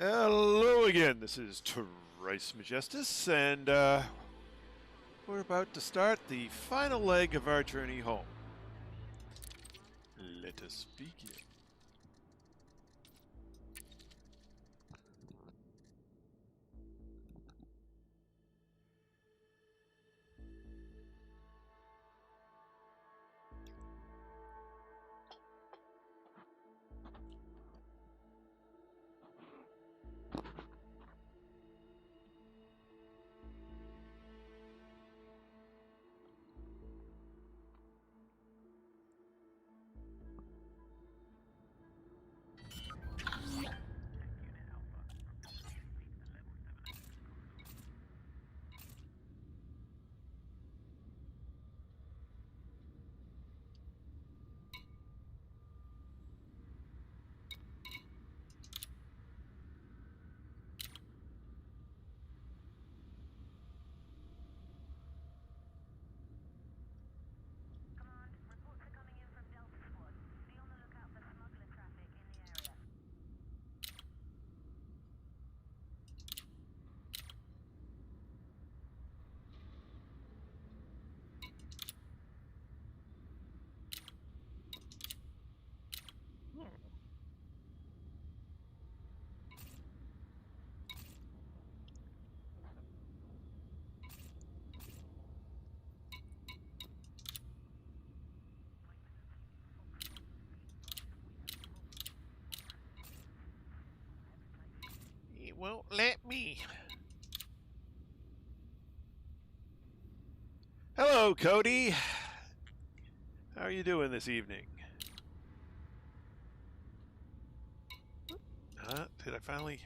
Hello again, this is Thrice Majestus, and we're about to start the final leg of our journey home. Let us begin. It won't let me. Hello, Cody. How are you doing this evening? Did I finally...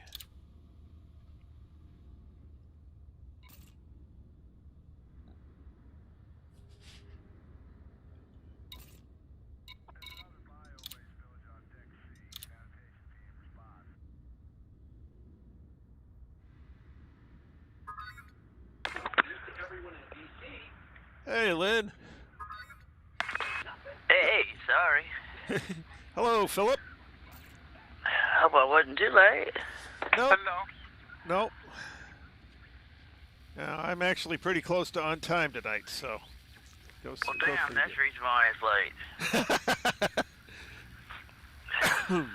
Hey, Lynn. Hey, sorry. Hello, Philip. Hope I wasn't too late. Nope. Hello. Nope. Now, I'm actually pretty close to on time tonight, so... Well, damn, that's the reason why it's late.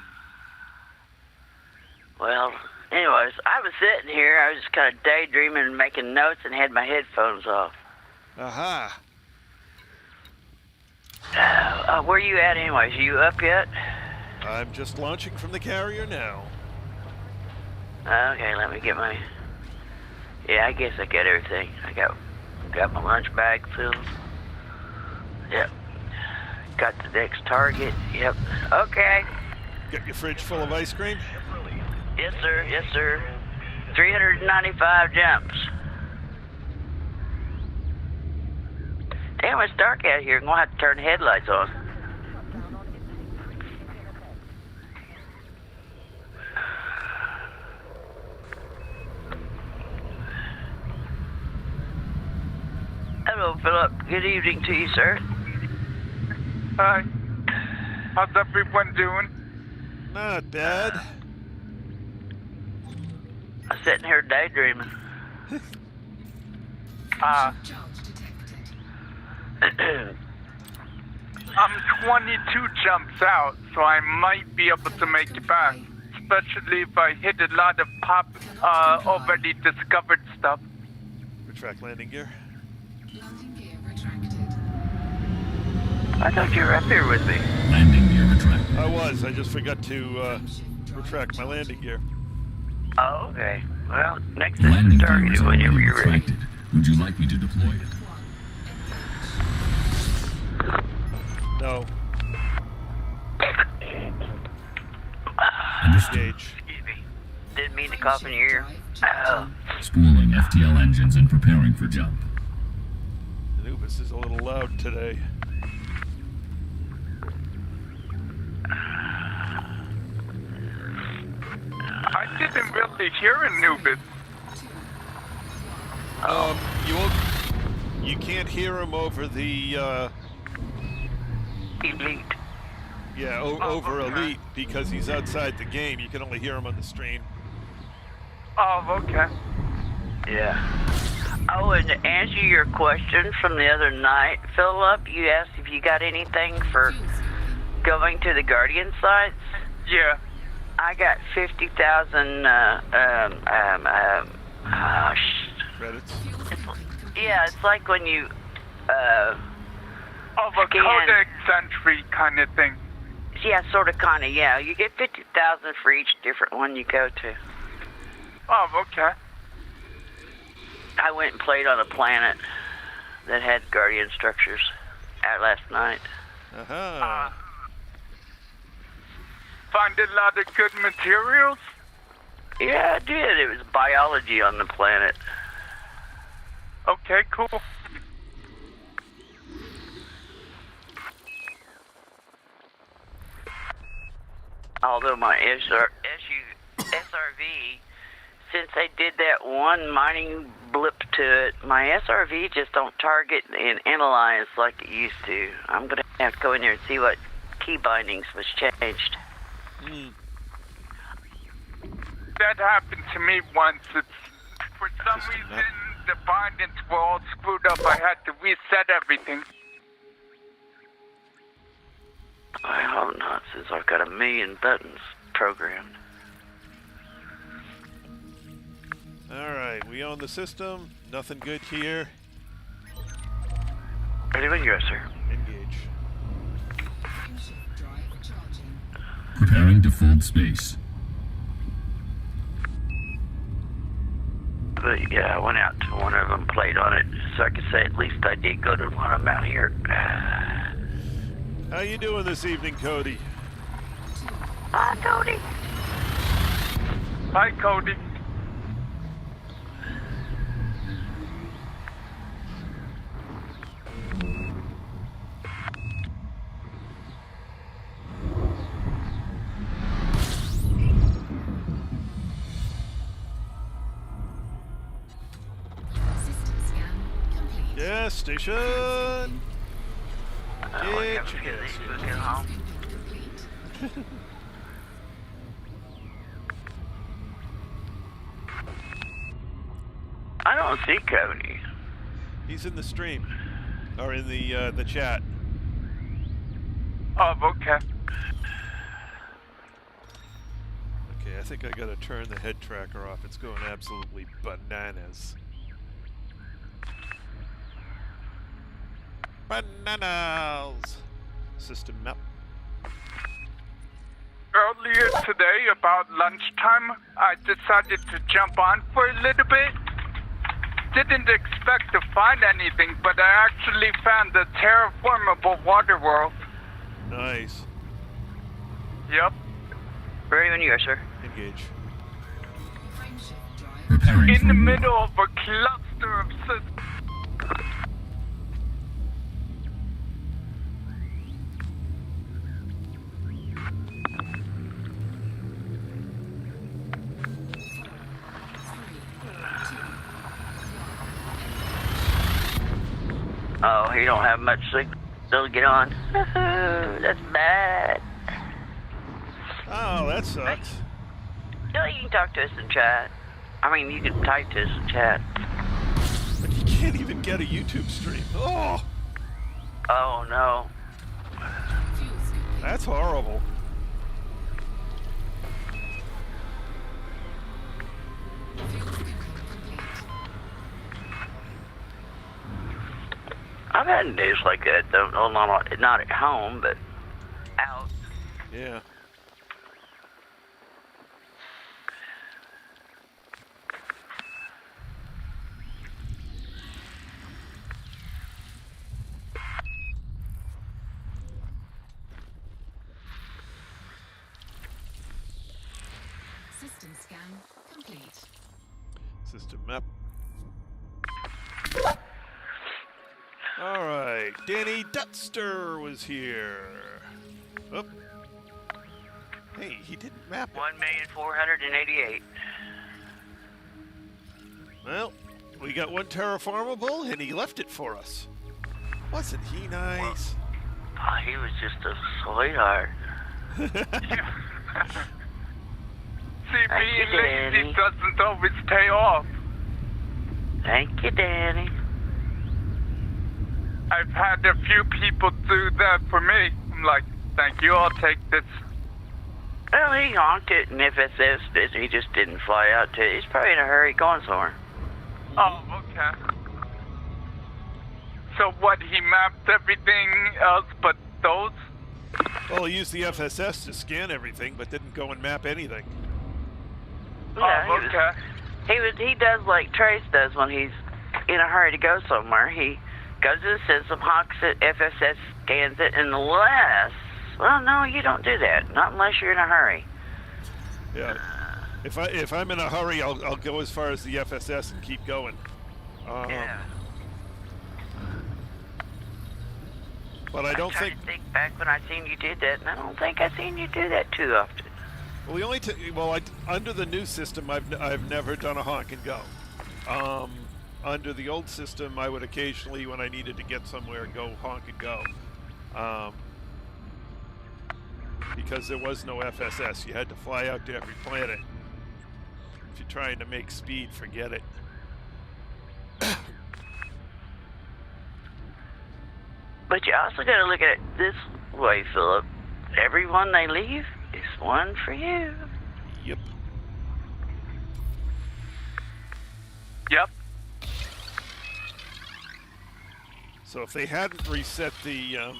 Well, anyways, I was sitting here, I was just kind of daydreaming and making notes and had my headphones off. Aha. Where you at anyways? Are you up yet? I'm just launching from the carrier now. Okay, let me get my... Yeah, I guess I got everything. I got my lunch bag filled. Yep. Got the next target. Yep. Okay. Got your fridge full of ice cream? Yes, sir. Yes, sir. 395 jumps. Damn, it's dark out here. I'm going to have to turn the headlights on. Hello, Philip. Good evening to you, sir. Hi. How's everyone doing? Not bad. I'm sitting here daydreaming. I'm 22 jumps out, so I might be able to make it back. Especially if I hit a lot of already discovered stuff. Retract landing gear. Landing gear retracted. I thought you were up here with me. Landing gear retracted. I was. I just forgot to retract my landing gear. Oh, okay. Well, next Landing is gear targeted is whenever already you're ready. retracted. Would you like me to deploy it? No. Understood. Engage. Excuse me. Didn't mean to cough in your ear. Spooling FTL engines and preparing for jump. Anubis is a little loud today. I didn't really hear Anubis. You can't hear him over the Elite. over Elite because he's outside the game. You can only hear him on the stream. Oh, okay. Yeah. Oh, and to answer your question from the other night, Philip, you asked if you got anything for going to the Guardian sites. Yeah. I got 50,000, Credits. yeah, it's like when you, Of a scan. codex entry kind of thing. Yeah, sort of, kind of, yeah. You get 50,000 for each different one you go to. Oh, okay. I went and played on a planet that had Guardian structures out last night. Uh-huh. Find a lot of good materials? Yeah, I did. It was biology on the planet. Okay, cool. Although my SRV, since they did that one mining blip to it, my SRV just don't target and analyze like it used to. I'm going to have to go in there and see what key bindings was changed. That happened to me once. It's, for some Just a reason, nut. the bindings were all screwed up. I had to reset everything. I hope not, since I've got 1 million buttons programmed. Alright, we own the system. Nothing good here. Ready when you are, sir. Engage. Frameshift drive charging. Preparing to fold space. But yeah, I went out to one of them, played on it, so I could say at least I did go to one of them out here. How you doing this evening, Cody? Hi, Cody. Hi, Cody. System scan complete. Yes, station. I Get have a your few of gas these here. moving home. Complete. I don't see Cody. He's in the stream. Or in the chat. Oh, okay. Okay, I think I gotta turn the head tracker off. It's going absolutely bananas. Bananas! System map. Earlier today, about lunchtime, I decided to jump on for a little bit. Didn't expect to find anything, but I actually found a terraformable water world. Nice. Yep. Ready when you are, sir. Engage. Frameshift drive. Preparing In for the war. middle of a cluster of systems. Oh, he don't have much signal to get on. That's bad. Oh, that sucks. No, you can talk to us in chat. I mean, you can type to us in chat. But you can't even get a YouTube stream. Oh, Oh, no. Fuel scoop. that's horrible. Fuel scoop complete. I've had days like that, though. No, not at home, but out. Yeah. System scan complete. System map. All right, Danny Dutster was here. Oh. Hey, he didn't map it. 1,488,000. Well, we got one terraformable, and he left it for us. Wasn't he nice? Oh, he was just a sweetheart. See, Thank being you, lazy Danny. doesn't always pay off. Thank you, Danny. I've had a few people do that for me. I'm like, thank you, I'll take this. Well, he honked it and FSS did. He just didn't fly out to it. He's probably in a hurry going somewhere. Oh, okay. So what, he mapped everything else but those? Well, he used the FSS to scan everything, but didn't go and map anything. Yeah, Oh, okay. He does like Trace does when he's in a hurry to go somewhere. He goes to the system, honks it, FSS scans it, unless... Well, no, you don't do that. Not unless you're in a hurry. Yeah. If I'm in a hurry, I'll go as far as the FSS and keep going. Yeah. But I don't try think. to think back when I seen you did that, and I don't think I seen you do that too often. Well, the only under the new system, I've never done a honk and go. Under the old system, I would occasionally, when I needed to get somewhere, go honk and go. Because there was no FSS, you had to fly out to every planet. If you're trying to make speed, forget it. But you also got to look at it this way, Philip. Everyone they leave is one for you. Yep. Yep. So if they hadn't reset the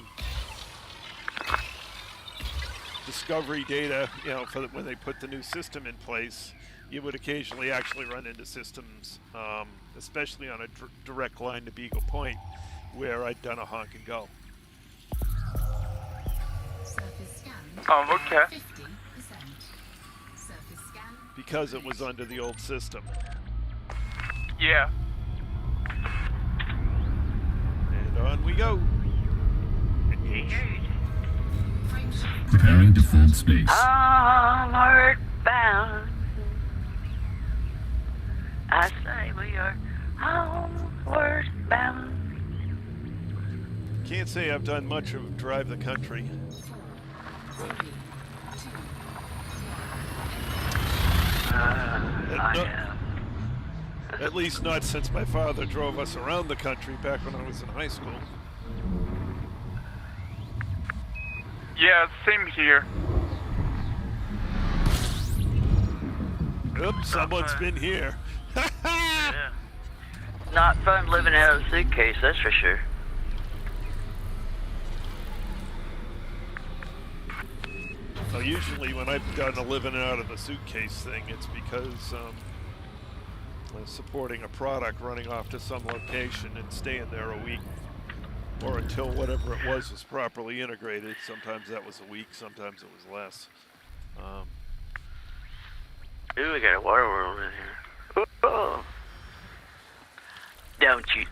discovery data, for when they put the new system in place, you would occasionally actually run into systems, especially on a direct line to Beagle Point, where I'd done a honk and go. Surface scan. Oh, okay. 50%. Surface scan. Because it was under the old system. Yeah. And on we go. Frame shift. Preparing to fold space. Homeward bound. I say we are homeward bound. Can't say I've done much of Drive the Country. 4, 3, 2, I am. At least not since my father drove us around the country back when I was in high school. Yeah, same here. Oops, someone's been here. Yeah. Not fun living out of a suitcase, that's for sure. So usually when I've done a living out of a suitcase thing, it's because supporting a product, running off to some location and staying there a week, or until whatever it was properly integrated. Sometimes that was a week, sometimes it was less. Ooh, we got a water world in here. Oh. Don't you?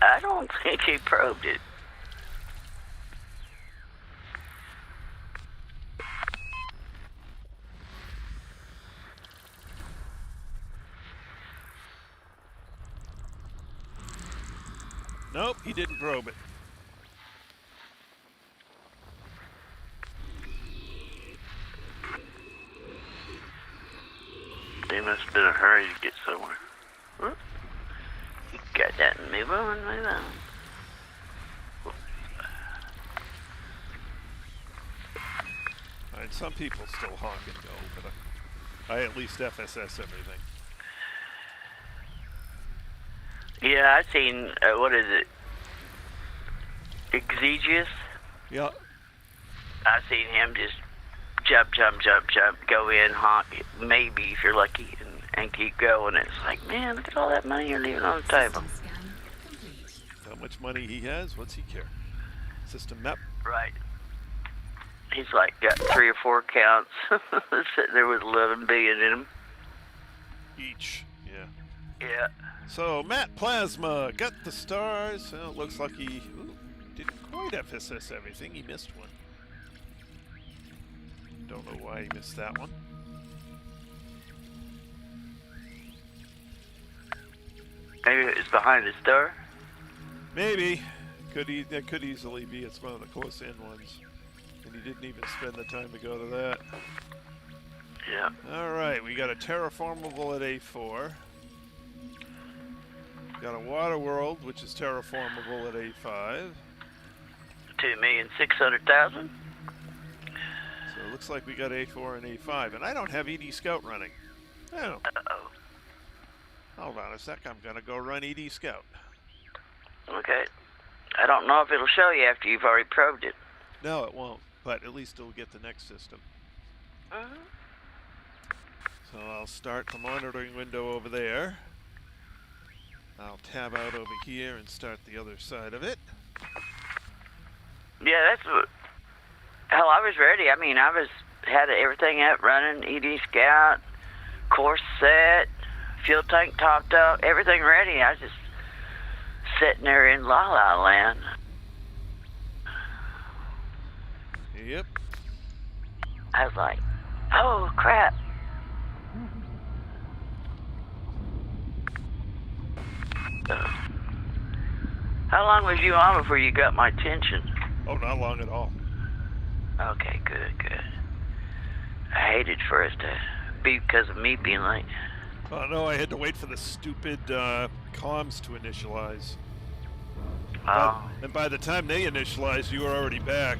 I don't think he probed it. Nope, he didn't probe it. They must have been in a hurry to get somewhere. Huh? You got that. Move on, move on. And some people still honk and go, but I at least FSS everything. Yeah, I seen, what is it? Exegius? Yeah. I seen him just jump, go in, honk, maybe if you're lucky, and keep going. It's like, man, look at all that money you're leaving on the table. System scan complete. How much money he has? What's he care? System map. Right. He's like got 3 or 4 counts sitting there with 11 billion in him. Each. Yeah. Yeah. So Matt Plasma got the stars. Well, it looks like he didn't quite FSS everything. He missed one. Don't know why he missed that one. Maybe it was behind the star. Maybe. That could easily be. It's one of the close-in ones. And he didn't even spend the time to go to that. Yeah. Alright, we got a terraformable at A4. Got a water world, which is terraformable at A5. 2,600,000. So it looks like we got A4 and A5. And I don't have ED Scout running. Oh. Uh-oh. Hold on a sec. I'm going to go run ED Scout. Okay. I don't know if it'll show you after you've already probed it. No, it won't. But at least it'll get the next system. Mm-hmm. So I'll start the monitoring window over there. I'll tab out over here and start the other side of it. Yeah, that's what... Hell, I was ready. I mean, had everything up running, ED Scout, course set, fuel tank topped up, everything ready. I was just sitting there in La La Land. Yep. I was like, oh, crap. How long was you on before you got my attention? Oh, not long at all. Okay, good. I hated for us to be because of me being late. Oh, no, I had to wait for the stupid comms to initialize. Oh. And by the time they initialized, you were already back.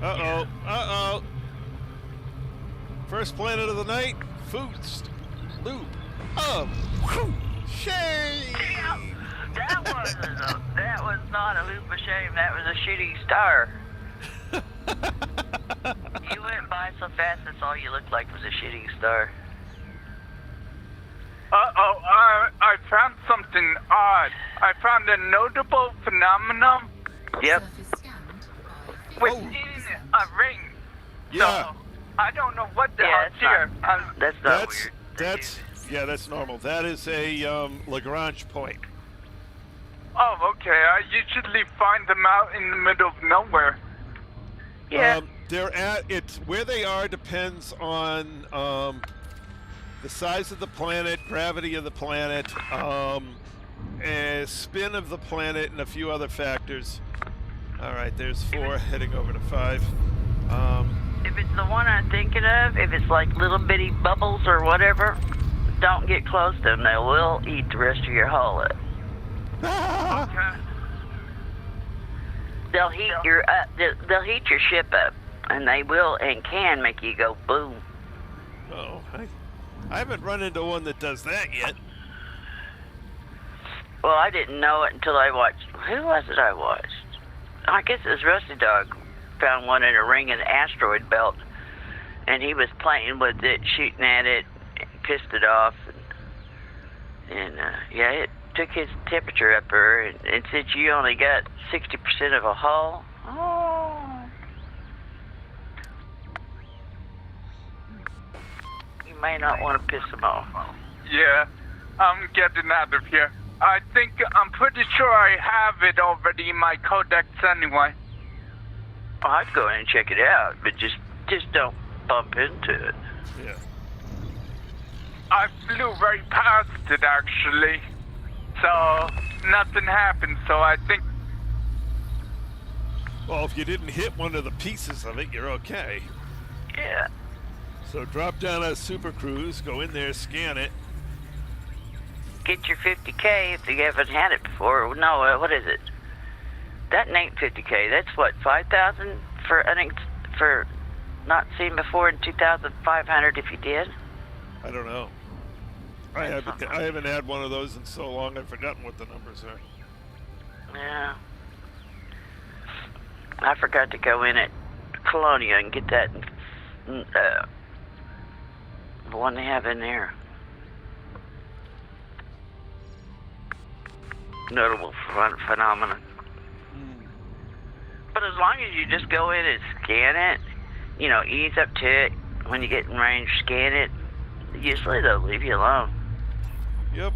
Uh-oh, uh-oh. First planet of the night, Foost Loop of Shame. That was not a loop of shame. That was a shitty star. You went by so fast, that's all you looked like was a shitty star. Uh-oh, I found something odd. I found a notable phenomenon Yep. Surface scanned by within a ring. Yeah. So, I don't know what the Yeah, hell's it's here. That's not That's weird. yeah, that's normal. That is a Lagrange point. Oh, okay. I usually find them out in the middle of nowhere. Yeah. They're at where they are depends on the size of the planet, gravity of the planet, spin of the planet, and a few other factors. All right, there's 4 heading over to 5. If it's the one I'm thinking of, if it's like little bitty bubbles or whatever, don't get close to them. They will eat the rest of your hull up. Okay. They'll heat they'll heat your ship up, and they will and can make you go boom. Oh, I haven't run into one that does that yet. Well, I didn't know it until I watched. Who was it I watched? I guess it was Rusty Dog. Found one in a ring in the asteroid belt, and he was playing with it, shooting at it, and pissed it off, and yeah, it took his temperature up there, and since you only got 60% of a hull, you may not want to piss him off. Yeah, I'm getting out of here. I'm pretty sure I have it already in my codex anyway. Well, I'd go in and check it out, but just don't bump into it. Yeah. I flew right past it, actually. So, nothing happened, so I think... Well, if you didn't hit one of the pieces of it, you're okay. Yeah. So drop down a super cruise, go in there, scan it. Get your 50K if you haven't had it before. No, what is it? That ain't 50K. That's what, 5,000 for not seen before, and 2,500 if you did. I don't know. I haven't had one of those in so long I've forgotten what the numbers are. Yeah. I forgot to go in at Colonia and get that, the one they have in there. Notable phenomenon. But as long as you just go in and scan it, ease up to it. When you get in range, scan it. Usually they'll leave you alone. Yep.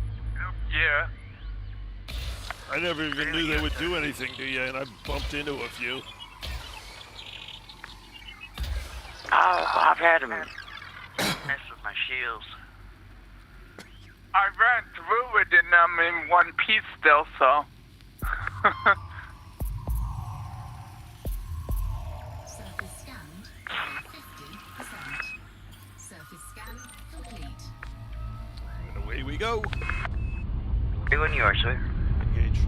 Yeah. I never even knew they would do anything to you, and I bumped into a few. Oh, I've had them mess with my shields. I ran through it and I'm in one piece still, so... surface scanned by 50%. go. Doing yours, sir. Engage.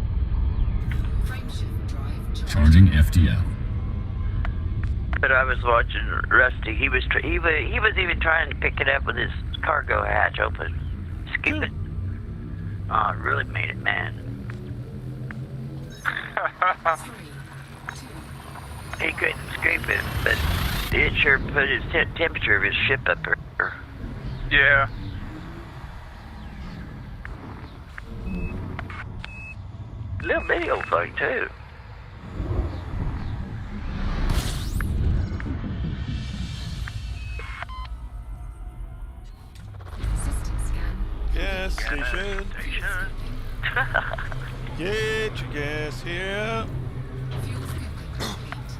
Frameshift drive Charging FTL. But I was watching Rusty. He was even trying to pick it up with his cargo hatch open. Skip it. Oh, it really made it mad. 3, 2, He couldn't scrape it, but it sure put his temperature of his ship up there. Yeah. Little bitty old thing, too. system scan. Gas station. Station. Get your gas here. Fuel scooping complete.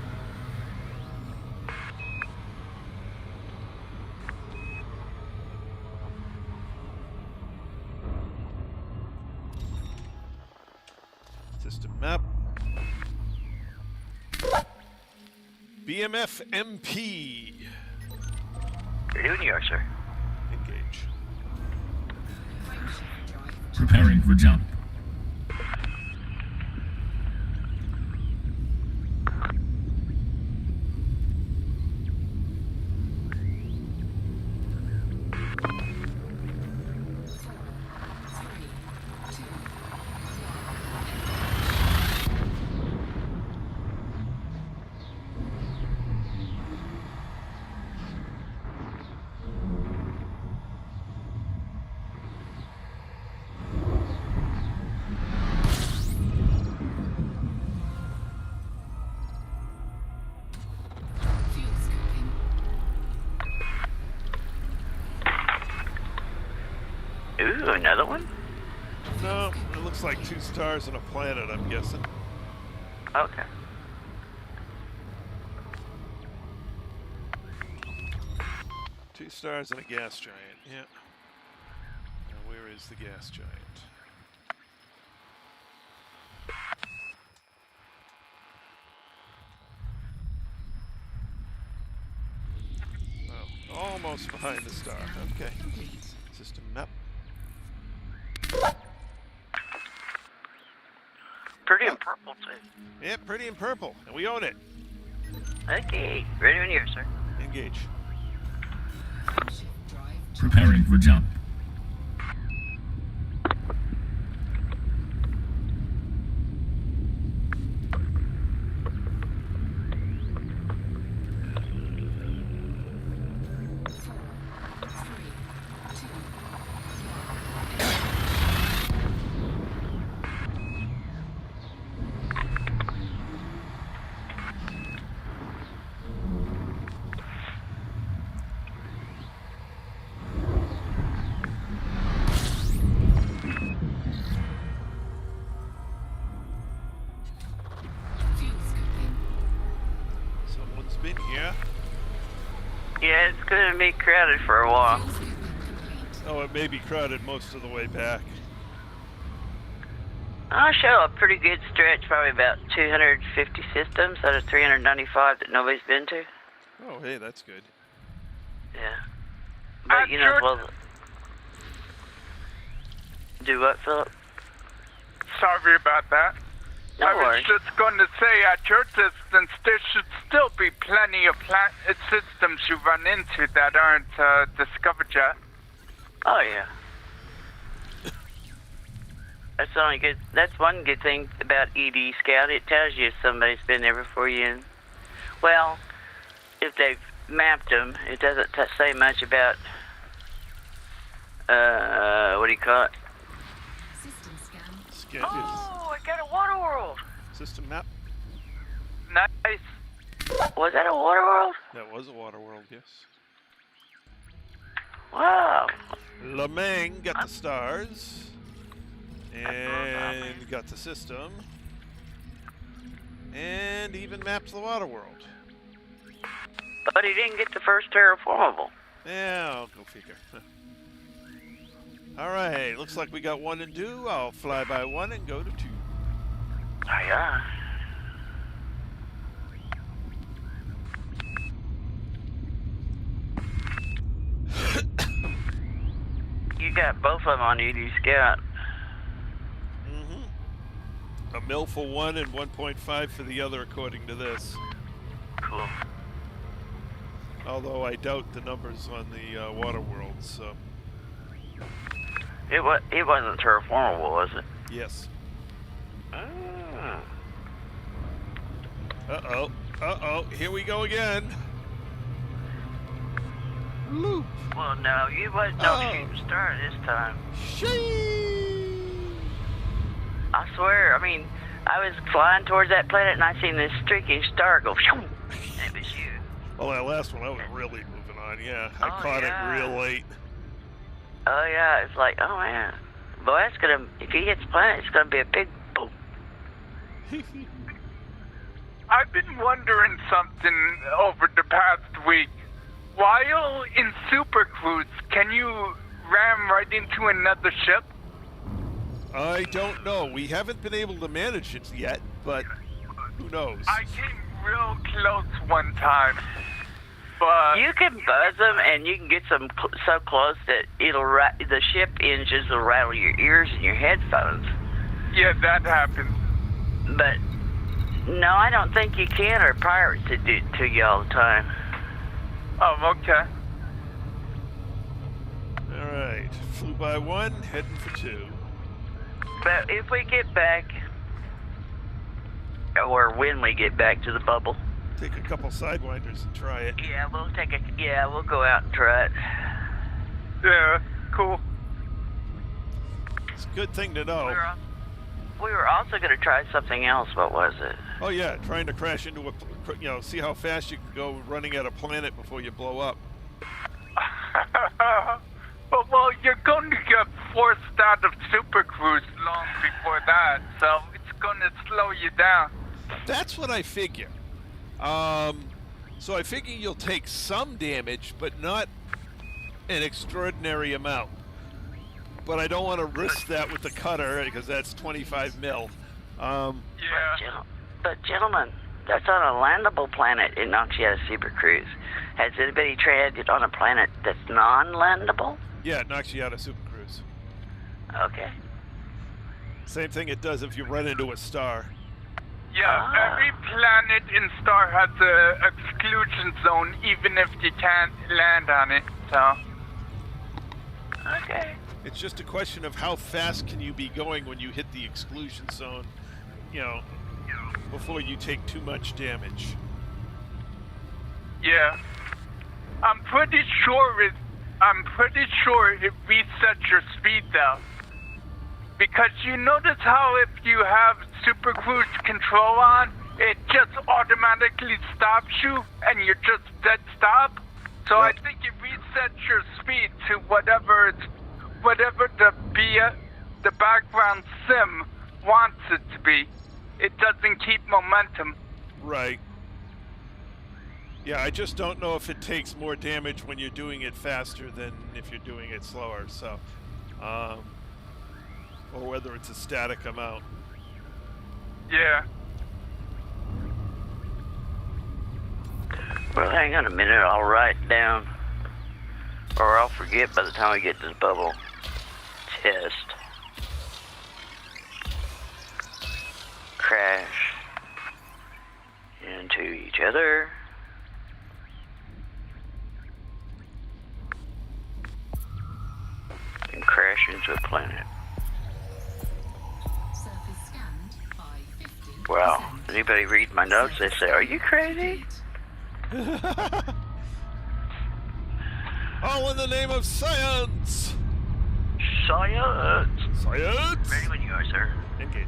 System map. BMF MP. You're doing yours, sir. Engage. Frameshift drive Preparing for jump. fuel scooping. Ooh, another one? No, it looks like 2 stars and a planet, I'm guessing. Okay. Two stars and a gas giant, yeah. Now where is the gas giant? Oh, almost behind the star. Okay. Complete. System map. Pretty in purple, too. Yeah, pretty in purple, and we own it. Okay. Ready when you're, sir. Engage. Frameshift drive Preparing for jump. fuel scooping. Someone's been here. Yeah, it's going to be crowded for a while. Fuel scooping complete. Oh, it may be crowded most of the way back. I'll show a pretty good stretch, probably about 250 systems out of 395 that nobody's been to. Oh, hey, that's good. Yeah. But, you know, well... Do what, Philip? Sorry about that. No I was worries. just going to say, at your distance, there should still be plenty of systems you run into that aren't discovered yet. Oh, yeah. That's the only good. That's one good thing about ED Scout. It tells you if somebody's been there before you. And, well, if they've mapped them, it doesn't say much about. What do you call it? System scan. Scan Oh, I got a water world. System map. Nice. Was that a water world? That was a water world, yes. Wow. Lamang got the stars. And got the system. And even mapped the water world. But he didn't get the first terraformable. Yeah, I'll go figure. Alright, looks like we got 1 and 2. I'll fly by 1 and go to 2. Oh, yeah. You got both of them on ED Scout. Mm-hmm. A mil for one and 1.5 for the other, according to this. Cool. Although I doubt the numbers on the water world, so. It wasn't terraformable, was it? Yes. Ah. Uh-oh. Uh-oh. Here we go again. Loop. Well, no, you wasn't no shooting star this time. Shee! I swear, I mean, I was flying towards that planet and I seen this streaking star go, and it was you. Well, that last one I was really moving on, yeah. I caught it real late. Oh, yeah, it's like, oh, man. Boy, that's gonna, if he hits the planet, it's gonna be a big boom. I've been wondering something over the past week. While in Super Cruise, can you ram right into another ship? I don't know. We haven't been able to manage it yet, but who knows? I came real close one time, but... You can buzz them and you can get them so close that the ship engines will rattle your ears and your headphones. Yeah, that happened. But, no, I don't think you can, or pirates that do it to you all the time. Oh, okay. Alright. Flew by one, heading for two. But if we get back, or when we get back to the bubble, Take a couple sidewinders and try it. yeah, we'll go out and try it. Yeah, cool. It's a good thing to know. We were also going to try something else. What was it? Oh yeah, trying to crash into a, see how fast you can go running at a planet before you blow up. Well, you're going to get forced out of Super Cruise long before that, so it's going to slow you down. That's what I figure. So I figure you'll take some damage, but not an extraordinary amount. But I don't want to risk that with the cutter, because that's 25 mil. Yeah. But gentlemen, that's on a landable planet. It knocks you out of Super Cruise. Has anybody tried it on a planet that's non-landable? Yeah, it knocks you out of Super Cruise. Okay. Same thing it does if you run into a star. Yeah, every planet in Star has a exclusion zone, even if you can't land on it, so... Okay. It's just a question of how fast can you be going when you hit the exclusion zone, before you take too much damage. Yeah. I'm pretty sure it resets your speed though. Because you notice how if you have Super Cruise control on, it just automatically stops you and you're just dead stop. So I think it resets your speed to whatever the background sim wants it to be. It doesn't keep momentum. Right. Yeah, I just don't know if it takes more damage when you're doing it faster than if you're doing it slower, so... or whether it's a static amount. Yeah. Well, hang on a minute. I'll write down, or I'll forget by the time we get to the bubble. Test. Crash into each other. And crash into a planet. Surface scanned by 50%. Wow. Anybody read my notes? They say, "Are you crazy?" All in the name of science! Science. Science! Ready when you are, sir. Engage.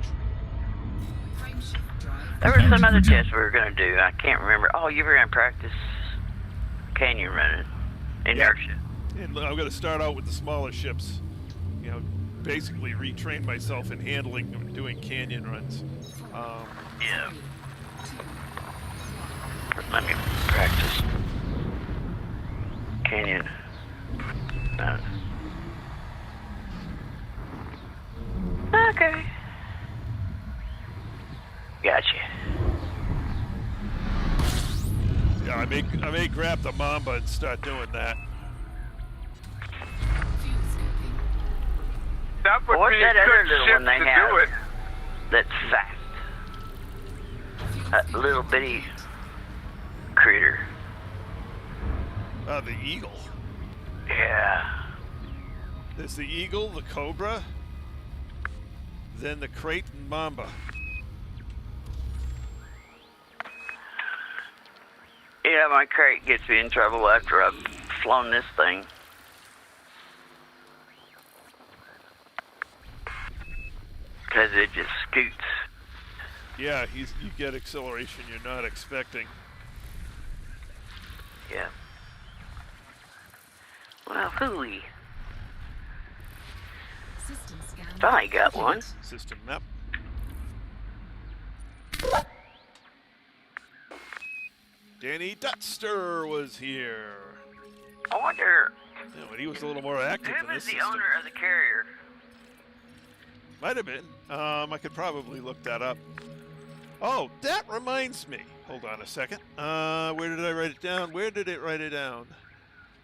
Frameshift drive. There were some other tests we were going to do. I can't remember. Oh, you were in practice canyon running. Inertia. And I'm going to start out with the smaller ships. Basically retrain myself in handling and doing canyon runs. Yeah. Let me practice. Canyon. Okay. Gotcha. Yeah, I may grab the Mamba and start doing that. Fuel scoping. That would What's be that a other good little ship one they to have? do it. That's fast. That little bitty critter. The Eagle. Yeah. There's the Eagle, the Cobra, then the Kraton Mamba. Yeah, my crate gets me in trouble after I've flown this thing. Because it just scoots. Yeah, you get acceleration you're not expecting. Yeah. Well, hooey. System scan. Finally got one. System map. Danny Dutster was here. I wonder Yeah, but he was a little more active who in was this the system. owner of the carrier. Might have been. I could probably look that up. Oh, that reminds me. Hold on a second. Where did I write it down? Where did it write it down?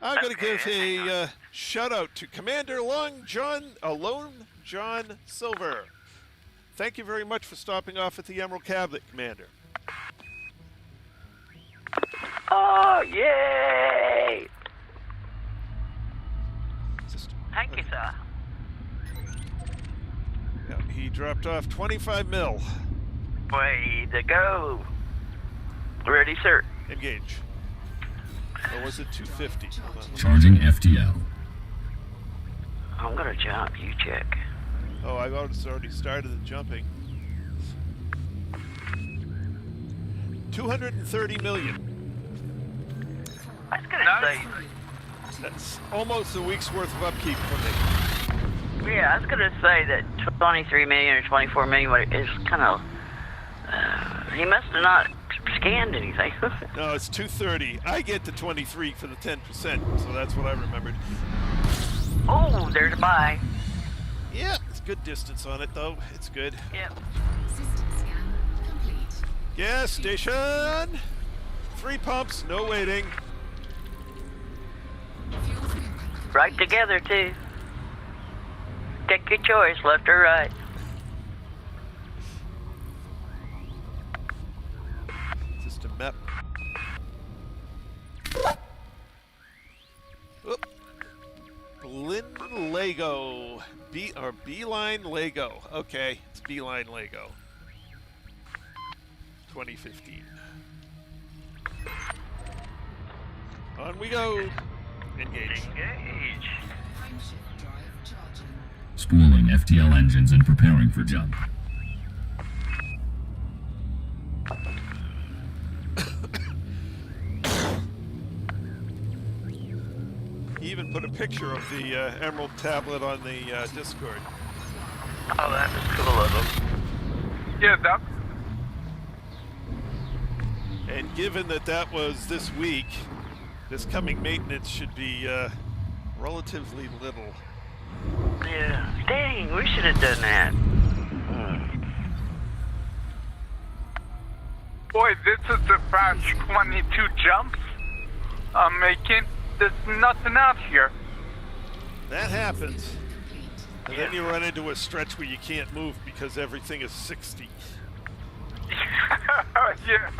I'm going to give a shout out to Commander Lone John Silver. Thank you very much for stopping off at the Emerald Cabinet, Commander. Oh, yay! System. Thank you, sir. Yeah, he dropped off 25 mil. Way to go. Ready, sir. Engage. Or was it 250? Hold on. Charging FTL. I'm gonna jump. You check. Oh, I already started the jumping. 230 million. I was gonna Nice. say. That's almost a week's worth of upkeep for me. Yeah, I was gonna say that 23 million or 24 million is kind of. He must have not scanned anything. No, it's 230. I get the 23 for the 10%, so that's what I remembered. Oh, there's a buy. Yeah, it's good distance on it, though. It's good. Yep. System scan complete. Gas station! 3 pumps, no waiting. Fuel tank Right together too. Take your choice, left or right. System map. Oop. Blinn Lego. Beeline Lego. Okay, it's Beeline Lego. 2015. On we go. Engage. Engage. frameshift drive charging. Spooling FTL engines and preparing for jump. He even put a picture of the Emerald tablet on the Discord. Oh, that was cool of him. Yeah, that. And given that that was this week, this coming maintenance should be relatively little. Yeah. Dang, we should have done that. Boy, this is the fast 22 jumps I'm making. There's nothing out here. That happens. Complete. And then you run into a stretch where you can't move because everything is 60. Yeah.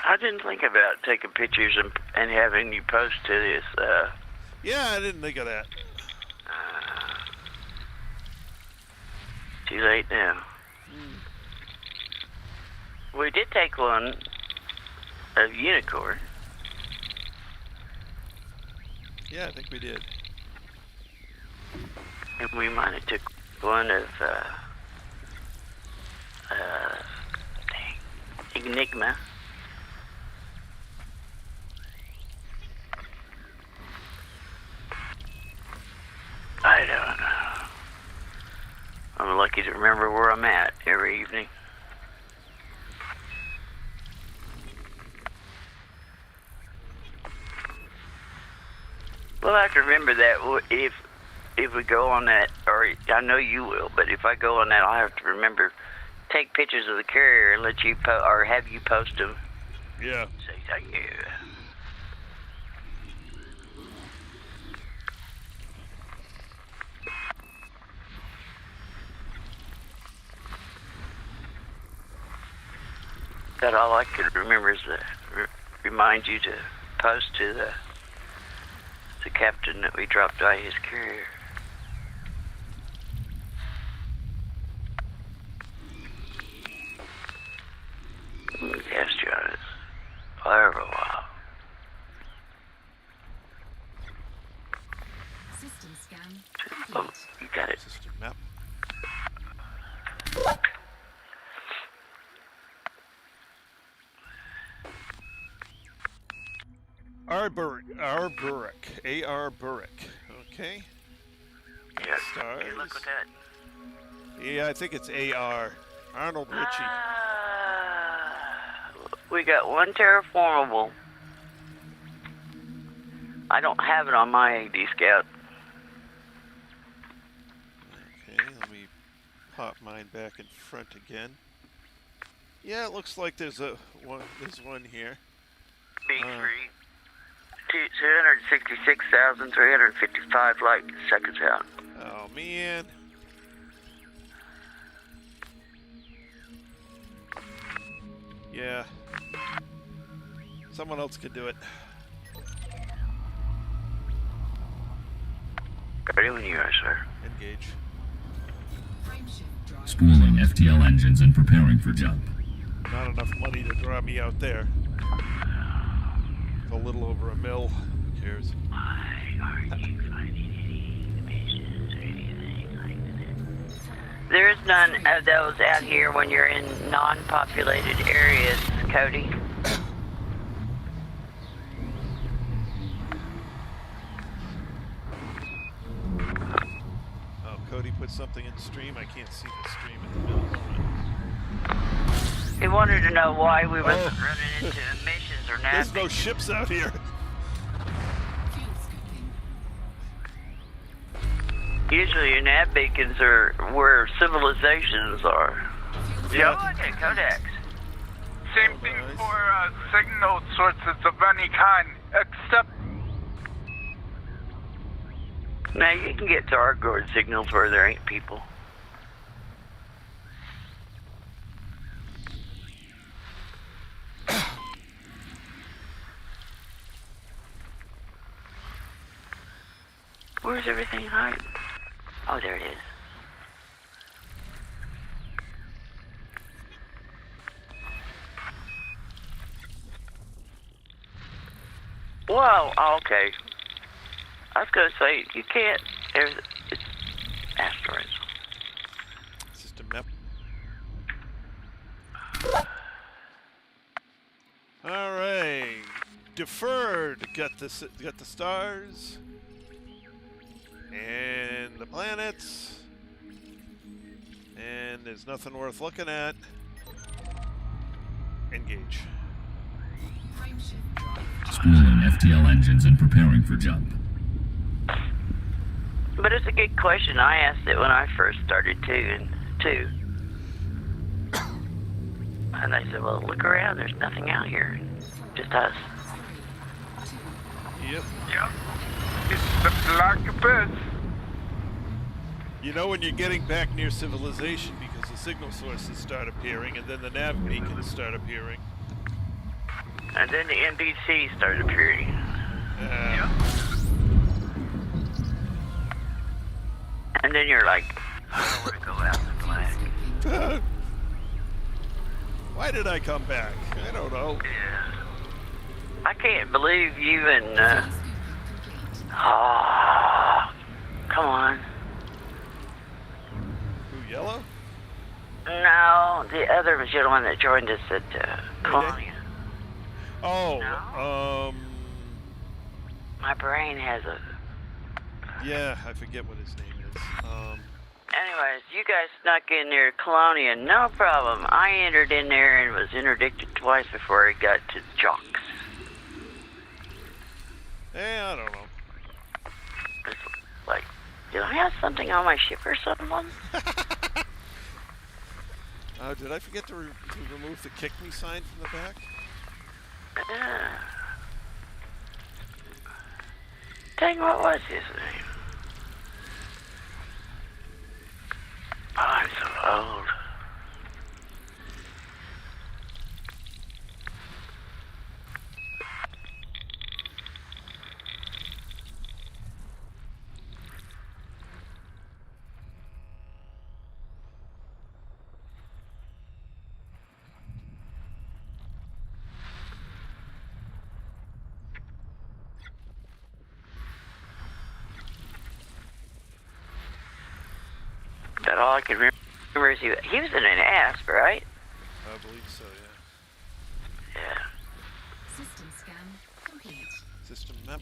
I didn't think about taking pictures and having you post to this. Yeah, I didn't think of that. Too late now. We did take one of Unicorn. Yeah, I think we did. And we might have took one of, Enigma. I don't know. I'm lucky to remember where I'm at every evening. We'll have to remember that if we go on that, or I know you will, but if I go on that, I'll have to remember, take pictures of the carrier and let you or have you post them. Yeah. Say thank you. That all I could remember is to remind you to post to the captain that we dropped by his carrier. Yes, John. Fire for a while. System scan Oh, complete. you got it. System map. Arburic. A.R. Burrick. Okay. Yeah. Stars. Good luck with that. Yeah, I think it's A.R. Arnold Ritchie. We got one terraformable. I don't have it on my AD Scout. Okay, let me pop mine back in front again. Yeah, it looks like there's one here. B3. 266,355 light seconds out. Oh man. Yeah. Someone else could do it. Ready when you are, sir. Engage. Frameshift drive. Spooling FTL engines and preparing for jump. Not enough money to draw me out there. A little over $1 million. Who cares? Why aren't you finding any emissions or anything like that? There's none of those out here when you're in non-populated areas, Cody. Oh, Cody put something in the stream. I can't see the stream at the middle of He wanted to know why we wasn't Oh. running into emissions or it. There's no nothing. ships out here. Fuel scoping. Usually your nav beacons are where civilizations are. Yeah. Oh, okay, Codex. Same thing Nice. for signal sources of any kind, except Now you can get to our guard signals where there ain't people. Where's everything hiding? Oh, there it is. Whoa, oh, okay. I was gonna say, you can't, it's asteroids. System map. All right. Deferred. Got the stars. And the planets. And there's nothing worth looking at. Engage. Frameshift drive. Spooling FTL engines and preparing for jump. But it's a good question. I asked it when I first started too. And they said, well, look around. There's nothing out here. Just us. 3, 2, Yep. yeah, it's the black abyss. You know when you're getting back near civilization because the signal sources start appearing and then the nav beacons start appearing. And then the NPC started appearing. And then you're like, I don't want to go out and play. Why did I come back? I don't know. Yeah. I can't believe you and, fuel scoping complete. oh, come on. Who, yellow? No, the other gentleman that joined us at Colonia. Oh, My brain has a... yeah, I forget what his name is. Anyways, you guys snuck in there, Colonia, no problem. I entered in there and was interdicted twice before I got to Jocks. I don't know. It's like, did I have something on my ship or something? Did I forget to remove the kick me sign from the back? Dang, what was his name? Oh, I'm so old. that all I can remember is he was in an ASP, right? I believe so, yeah. Yeah. System scan complete. System map.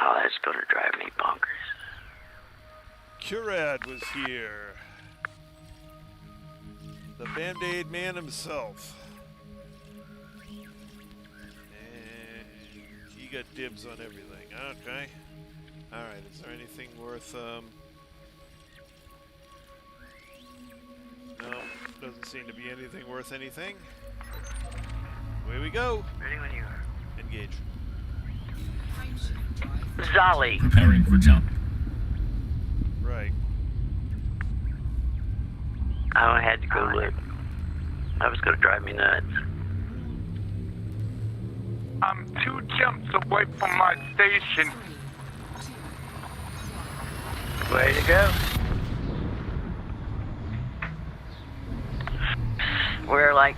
Oh, that's gonna drive me bonkers. Curad was here. The Band-Aid man himself. And he got dibs on everything. Okay. Alright, is there anything worth, No, doesn't seem to be anything worth anything. Away we go. Ready when you are. Engage. Frameshift drive. Zolly. Preparing for jump. Right. I had to go look. That was gonna drive me nuts. I'm 2 jumps away from my station. 3, 2, 1. Way to go. We're like,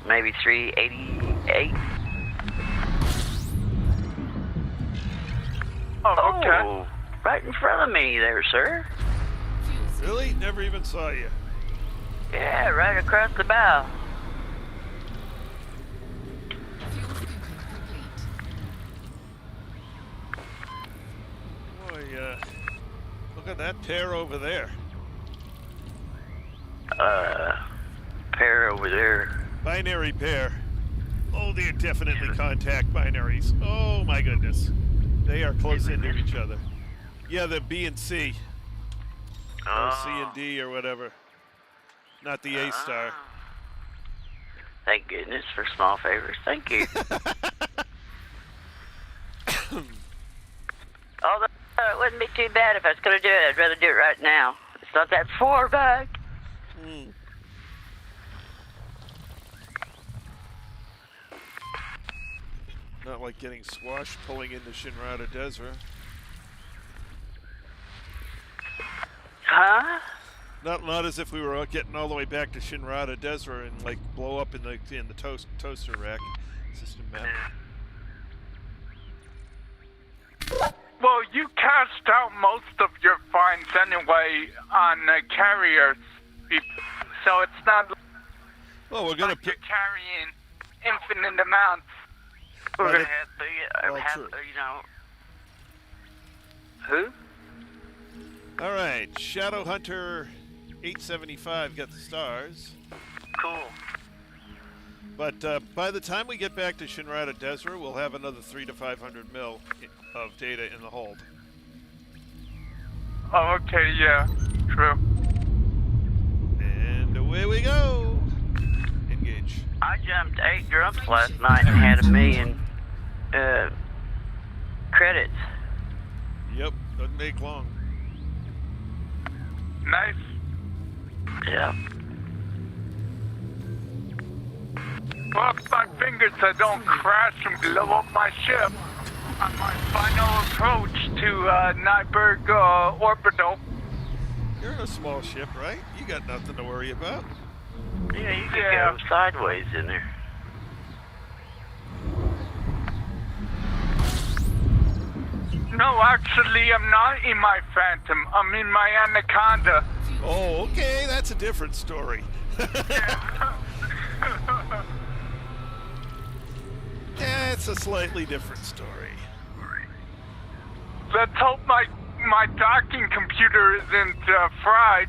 maybe 388. Oh, okay. Oh, right in front of me there, sir. Really? Never even saw you. Yeah, right across the bow. Fuel filter complete. Boy, look at that pair over there. Pair over there. Binary pair. Oh, they're definitely contact binaries. Oh my goodness. They are close into each other. Yeah, the B and C. Or C and D or whatever. Not the A star. Thank goodness for small favors. Thank you. Although it wouldn't be too bad if I was going to do it. I'd rather do it right now. It's not that far back. Not like getting swashed pulling into Shinrarta Dezhra. Huh? Not as if we were getting all the way back to Shinrarta Dezhra and like blow up in the toaster rack. System map. Well, you cast out most of your finds anyway on carriers, so it's not Well, we're gonna like you're carrying infinite amounts. We're Well, going it- to have, true. Who? All right, Shadow Hunter 875 got the stars. Cool. But by the time we get back to Shinrarta Dezhra, we'll have another 300 to 500 mil of data in the hold. Oh, okay, yeah, true. And away we go. Engage. I jumped 8 jumps last night and had 1 million credits. Yep, doesn't take long. Nice. Yeah. Cross my fingers I don't crash and blow up my ship on my final approach to Nyberg Orbital. You're in a small ship, right? You got nothing to worry about. Yeah, you could Yeah. go sideways in there. No, actually, I'm not in my Phantom. I'm in my Anaconda. Oh, okay, that's a different story. Yeah, it's a slightly different story. Let's hope my docking computer isn't fried.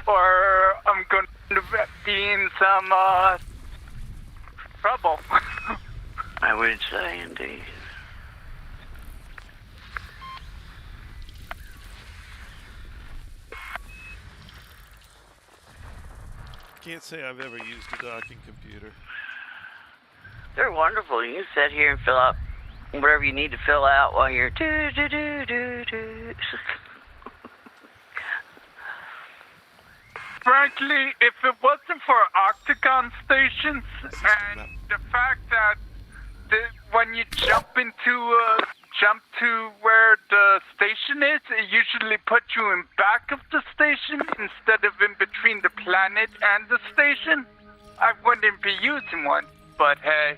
Or I'm going to be in some trouble. I would say, indeed. Can't say I've ever used a docking computer. They're wonderful. You can sit here and fill out whatever you need to fill out while you're do. Frankly, if it wasn't for octagon stations and the fact that when you jump to where the station is, it usually puts you in back of the station instead of in between the planet and the station. I wouldn't be using one, but hey.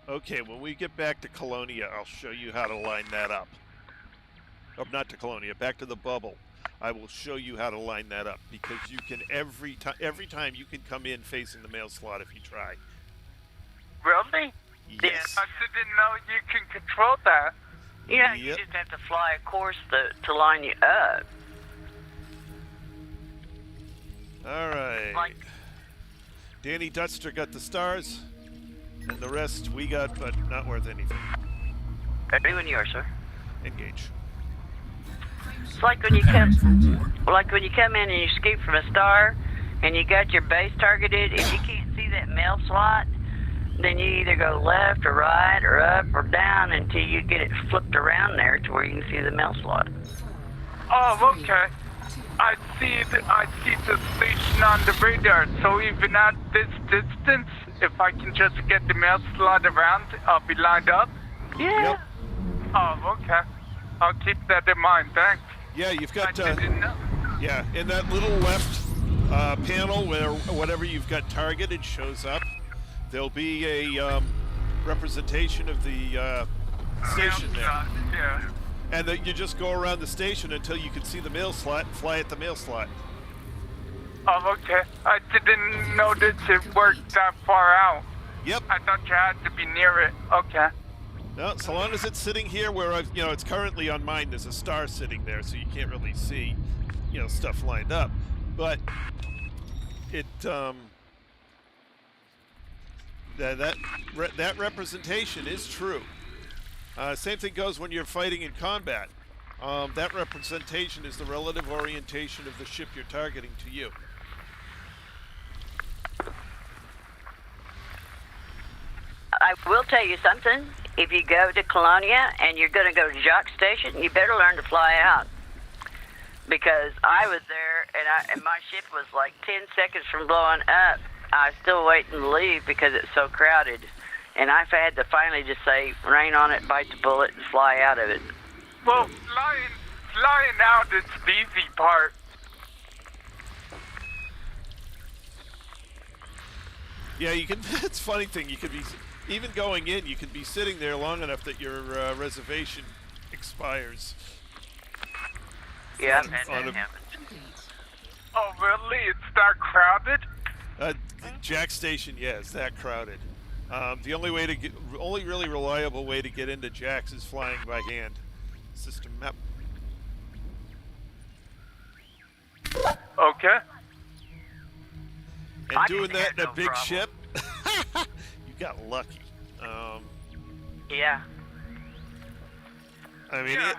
Okay, when we get back to Colonia, I'll show you how to line that up. Oh, not to Colonia, back to the bubble. I will show you how to line that up, because you can every time you can come in facing the mail slot if you try. Really? Yes. I didn't know you can control that. Yeah, you Yep. just have to fly a course to line you up. All right. Like- Danny Dutster got the stars, and the rest we got, but not worth anything. Ready when you are, sir. Engage. It's like when you Preparing come, for war. like when you come in and you scoop from a star, and you got your base targeted. If you can't see that mail slot, then you either go left or right or up or down until you get it flipped around there to where you can see the mail slot. Oh, okay. I see the station on the radar, so even at this distance, if I can just get the mail slot around, I'll be lined up? Yeah. Yep. Oh, okay. I'll keep that in mind, thanks. Yeah, you've I got didn't know. yeah, in that little left panel where whatever you've got targeted shows up, there'll be a representation of the station there. Yeah. And that you just go around the station until you can see the mail slot and fly at the mail slot. Oh, okay. I didn't notice it worked that far out. Yep. I thought you had to be near it. Okay. No, so long as it's sitting here where I've, it's currently on mine, there's a star sitting there, so you can't really see, stuff lined up. But it, that representation is true. Same thing goes when you're fighting in combat. That representation is the relative orientation of the ship you're targeting to you. I will tell you something. If you go to Colonia and you're going to go to Jock Station, you better learn to fly out. Because I was there and my ship was like 10 seconds from blowing up. I was still waiting to leave because it's so crowded. And I've had to finally just say, rain on it, bite the bullet, and fly out of it. Well, flying out is the easy part. Yeah, you can. It's a funny thing. You could be even going in. You could be sitting there long enough that your reservation expires. Yeah, On and that a- happens. Oh, really? It's that crowded? Jack Station, yeah, it's that crowded. The only really reliable way to get into Jack's is flying by hand. System map. Okay. And I doing didn't that have in a no big problem. ship, you got lucky. Yeah. I mean, Yeah,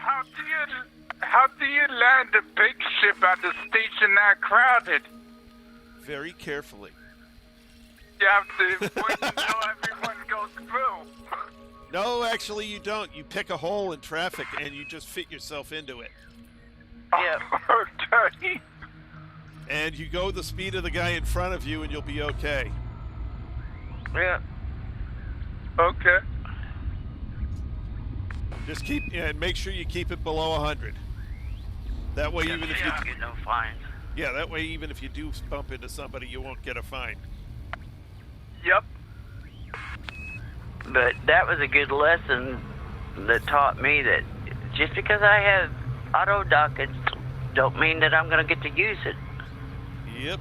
how do you land a big ship at a station that crowded? very carefully. You have to wait until everyone goes through. No, actually, you don't. You pick a hole in traffic and you just fit yourself into it. Yeah. Okay. And you go the speed of the guy in front of you and you'll be okay. Yeah. Okay. Just and make sure you keep it below 100. That way, even if you, don't get no fines. yeah, that way, even if you do bump into somebody, you won't get a fine. Yep. But that was a good lesson that taught me that just because I have auto dockets don't mean that I'm going to get to use it. Yep.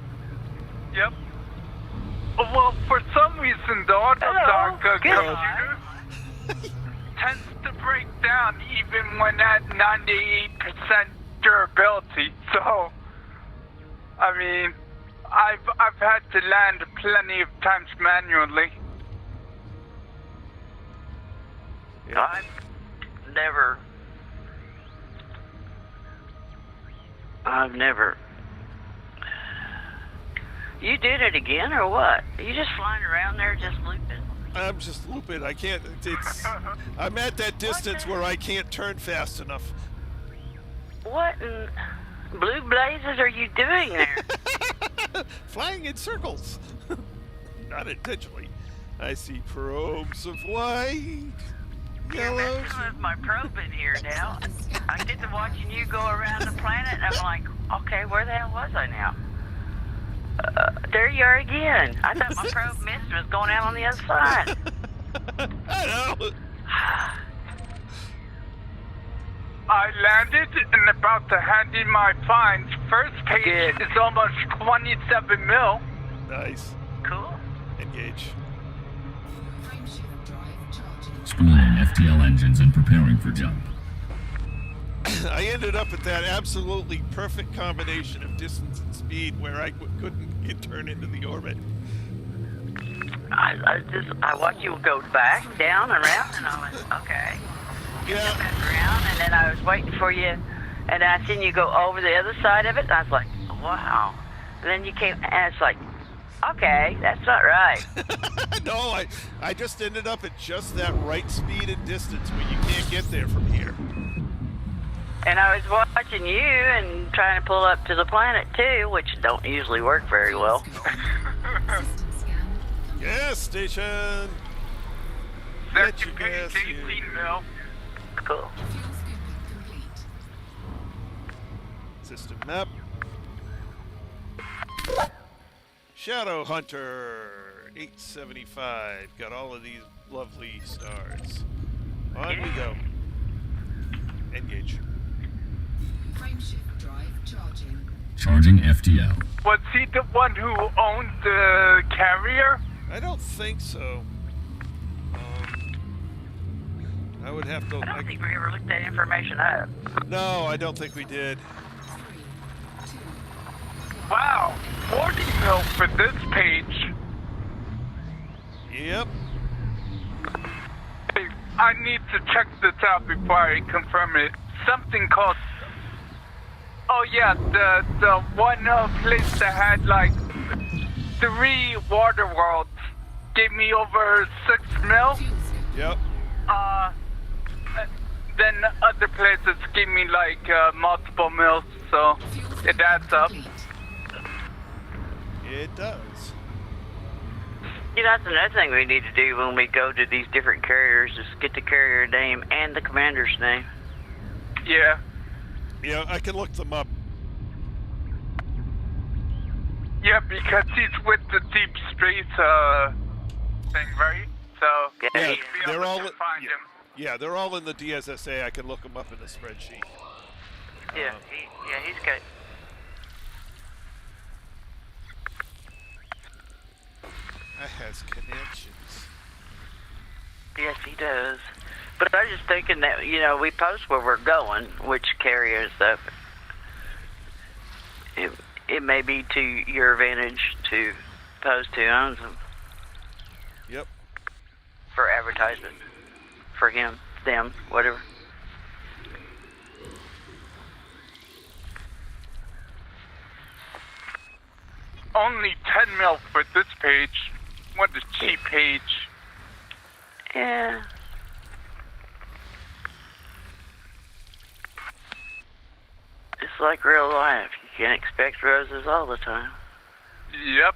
Yep. Well, for some reason, the auto-dock Hello. computer tends to break down even when at 98% durability. So, I mean, I've had to land plenty of times manually. Yep. I've never. You did it again, or what? Are you just flying around there just looping? I'm just looping. I can't. I'm at that distance where I can't turn fast enough. What in blue blazes are you doing there? Flying in circles. Not intentionally. I see probes of white, You're yellow. messing with my probe in here now. I get to watching you go around the planet, and I'm like, okay, where the hell was I now? there you are again. I thought my probe missed was going out on the other side. I know. I landed and about to hand in my finds. First page Good. is almost 27 mil. Nice. Cool. Engage. Frameshift drive charging. Spooling FTL engines and preparing for jump. I ended up at that absolutely perfect combination of distance and speed where I couldn't get turned into the orbit. I watched you go back, down, and around, and I went, okay. Yeah. Back around, and then I was waiting for you, and I seen you go over the other side of it, and I was like, wow. And then you came, and it's like, okay, that's not right. No, I just ended up at just that right speed and distance where you can't get there from here. And I was watching you and trying to pull up to the planet too, which don't usually work very well. System scan complete. Yes, station. Second Get your page, gas 18 here. mil. Cool. Fuel scooping complete. System map. Shadow Hunter 875. Got all of these lovely stars. On we go. Engage. Frameshift drive charging. Charging FTL. Was he the one who owned the carrier? I don't think so. I would have to. I don't think we ever looked that information up. No, I don't think we did. 3, 2, Wow, 40 mil for this page. Yep. Hey, I need to check this out before I confirm it. Something called... Oh yeah, the one place that had like 3 water worlds gave me over 6 mil. fuel scooping. Yep. Then other places give me like multiple mils, so Fuel it scooping adds up. complete. It does. You know, that's another thing we need to do when we go to these different carriers is get the carrier name and the commander's name. Yeah. Yeah, I can look them up. Yeah, because he's with the deep space thing, right? So Yeah, you'd be they're able all to find him. Yeah, they're all in the DSSA. I can look them up in the spreadsheet. Yeah, he's good. That has connections. Yes, he does. But I was just thinking that, you know, we post where we're going, which carrier and stuff. It may be to your advantage to post who owns them Yep. for advertisement. For him, them, whatever. Only 10 mil for this page. What a cheap page. Yeah. It's like real life. You can't expect roses all the time. Yep.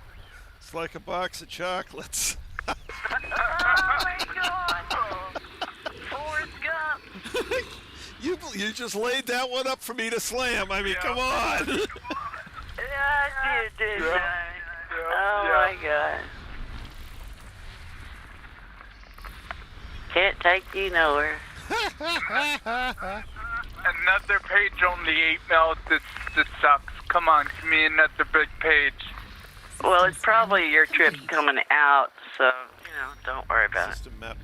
It's like a box of chocolates. Oh my God! Forrest Gump. You just laid that one up for me to slam. I mean, come on. Yeah, I did, didn't I? Oh my God. Can't take you nowhere. Another page, only 8 mil. This sucks. Come on, give me another big page. Well, it's probably your trip's coming out, so, you know, don't worry about it. System map.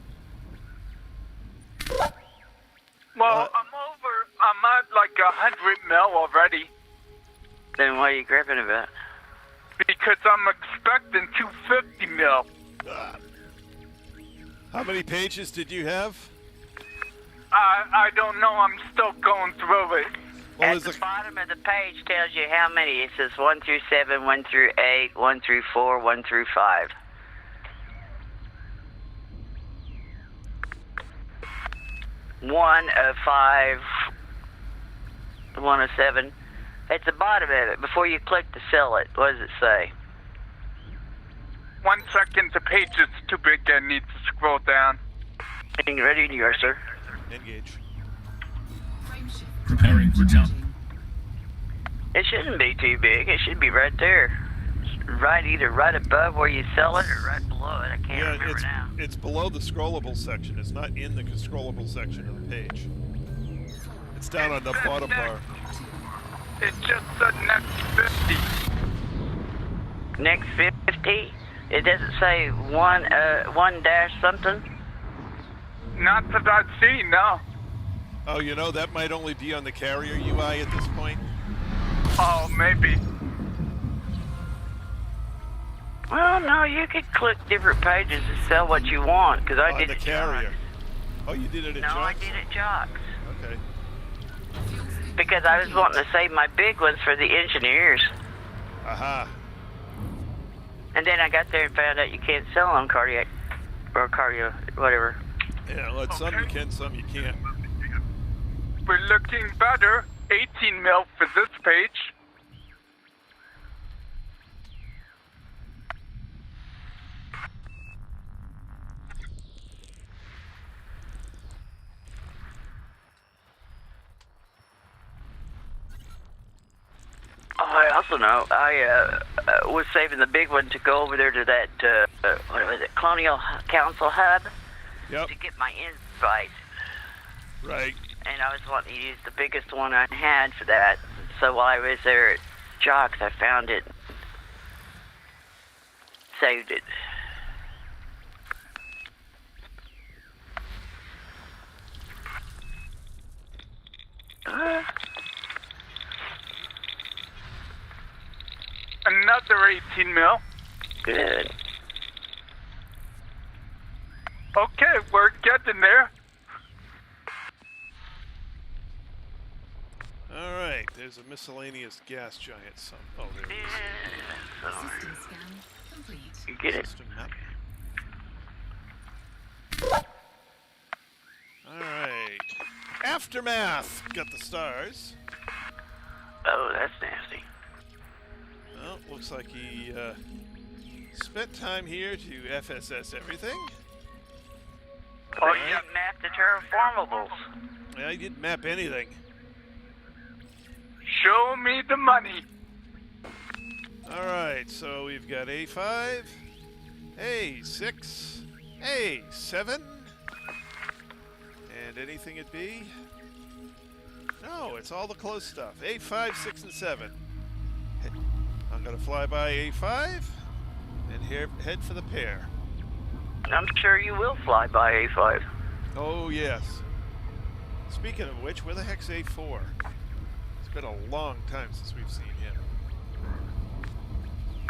Well, I'm at like 100 mil already. Then what are you gripping about? Because I'm expecting 250 mil. How many pages did you have? I don't know. I'm still going through it. Well, At the bottom of the page tells you how many. It says 1 through 7, 1 through 8, 1 through 4, 1 through 5. One of 5, 1 of 7. At the bottom of it, before you click to sell it, what does it say? 1 second, the page is too big. I need to scroll down. Ready, you are, sir. Engage. Frameshift Preparing for jump. charging. It shouldn't be too big. It should be right there. either right above where you sell it or right below it. I can't Yeah, remember now. it's below the scrollable section. It's not in the scrollable section of the page. It's down on the bottom bar. It just said next 50. Next 50? It doesn't say one dash something? Not that I see, no. Oh, you know, that might only be on the carrier UI at this point. Oh, maybe. Well, no, you could click different pages and sell what you want, because I On did the it carrier. Jocks. Oh, you did it at No, I Jocks? did it Jocks. Okay. Because I was wanting to save my big ones for the engineers. Aha. And then I got there and found out you can't sell on cardiac, or cardio, whatever. Yeah, well, some you can, some you can't. We're looking better. 18 mil for this page. Oh, I also know I was saving the big one to go over there to that what was it, Colonial Council Hub Yep. to get my invite, Right. and I was wanting to use the biggest one I had for that. So while I was there at Jocks, I found it, saved it. Another 18 mil. Good. Okay, we're getting there. All right. There's a miscellaneous gas giant. Oh, there it is. System scan complete. You get it? System map. All right. Aftermath. Got the stars. Oh, that's nasty. Well, looks like he spent time here to FSS everything. Oh, you didn't map the terraformables. Yeah, he didn't map anything. Show me the money. All right, so we've got A5, A6, A7, and anything at B? No, it's all the close stuff. A5, 6, and 7. I'm going to fly by A5 and head for the pair. I'm sure you will fly by A5. Oh, yes. Speaking of which, where the heck's A4? It's been a long time since we've seen him.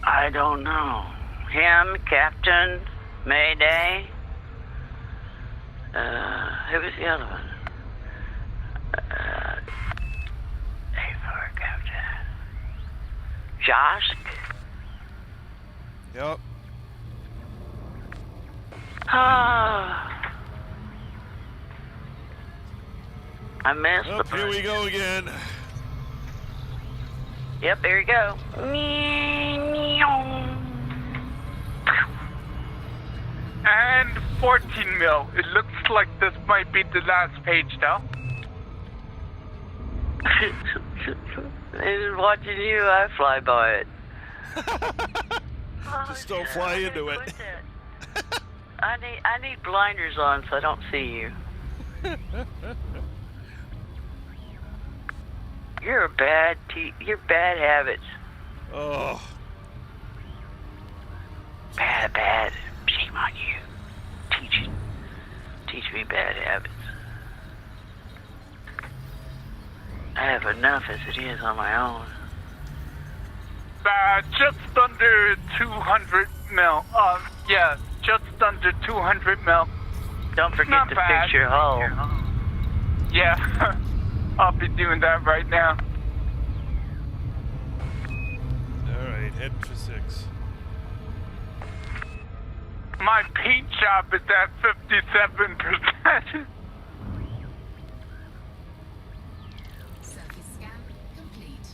I don't know. Him, Captain, Mayday. Who was the other one? A4 Captain. Josh? Yep. Ah. I missed Oh, the here we go again. Yep, there you go. And 14 mil. It looks like this might be the last page now. They're watching you, I fly by it. Just don't fly into it. I need blinders on so I don't see you. You're you're bad habits. Oh. Bad. Shame on you. Teach me bad habits. I have enough as it is on my own. Just under 200 mil. Yeah, just under 200 mil. Don't forget Not to bad. fix your hull. Yeah, I'll be doing that right now. Alright, heading for 6. My paint job is at 57%. Surface scan complete.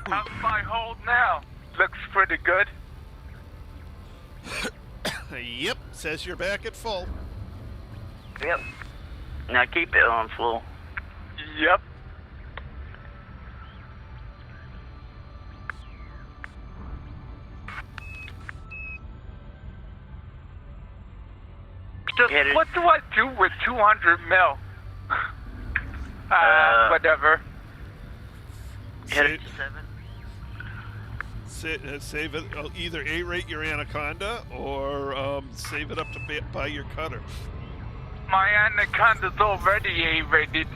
How's my hold now? Looks pretty good. Yep, says you're back at full. Yep. Now keep it on full. Yep. Just Hit what do I do with 200 mil? Whatever. Hit Save, it to 7. save it. Either A-rate your Anaconda or save it up to buy your cutter. My Anaconda's already A-rated.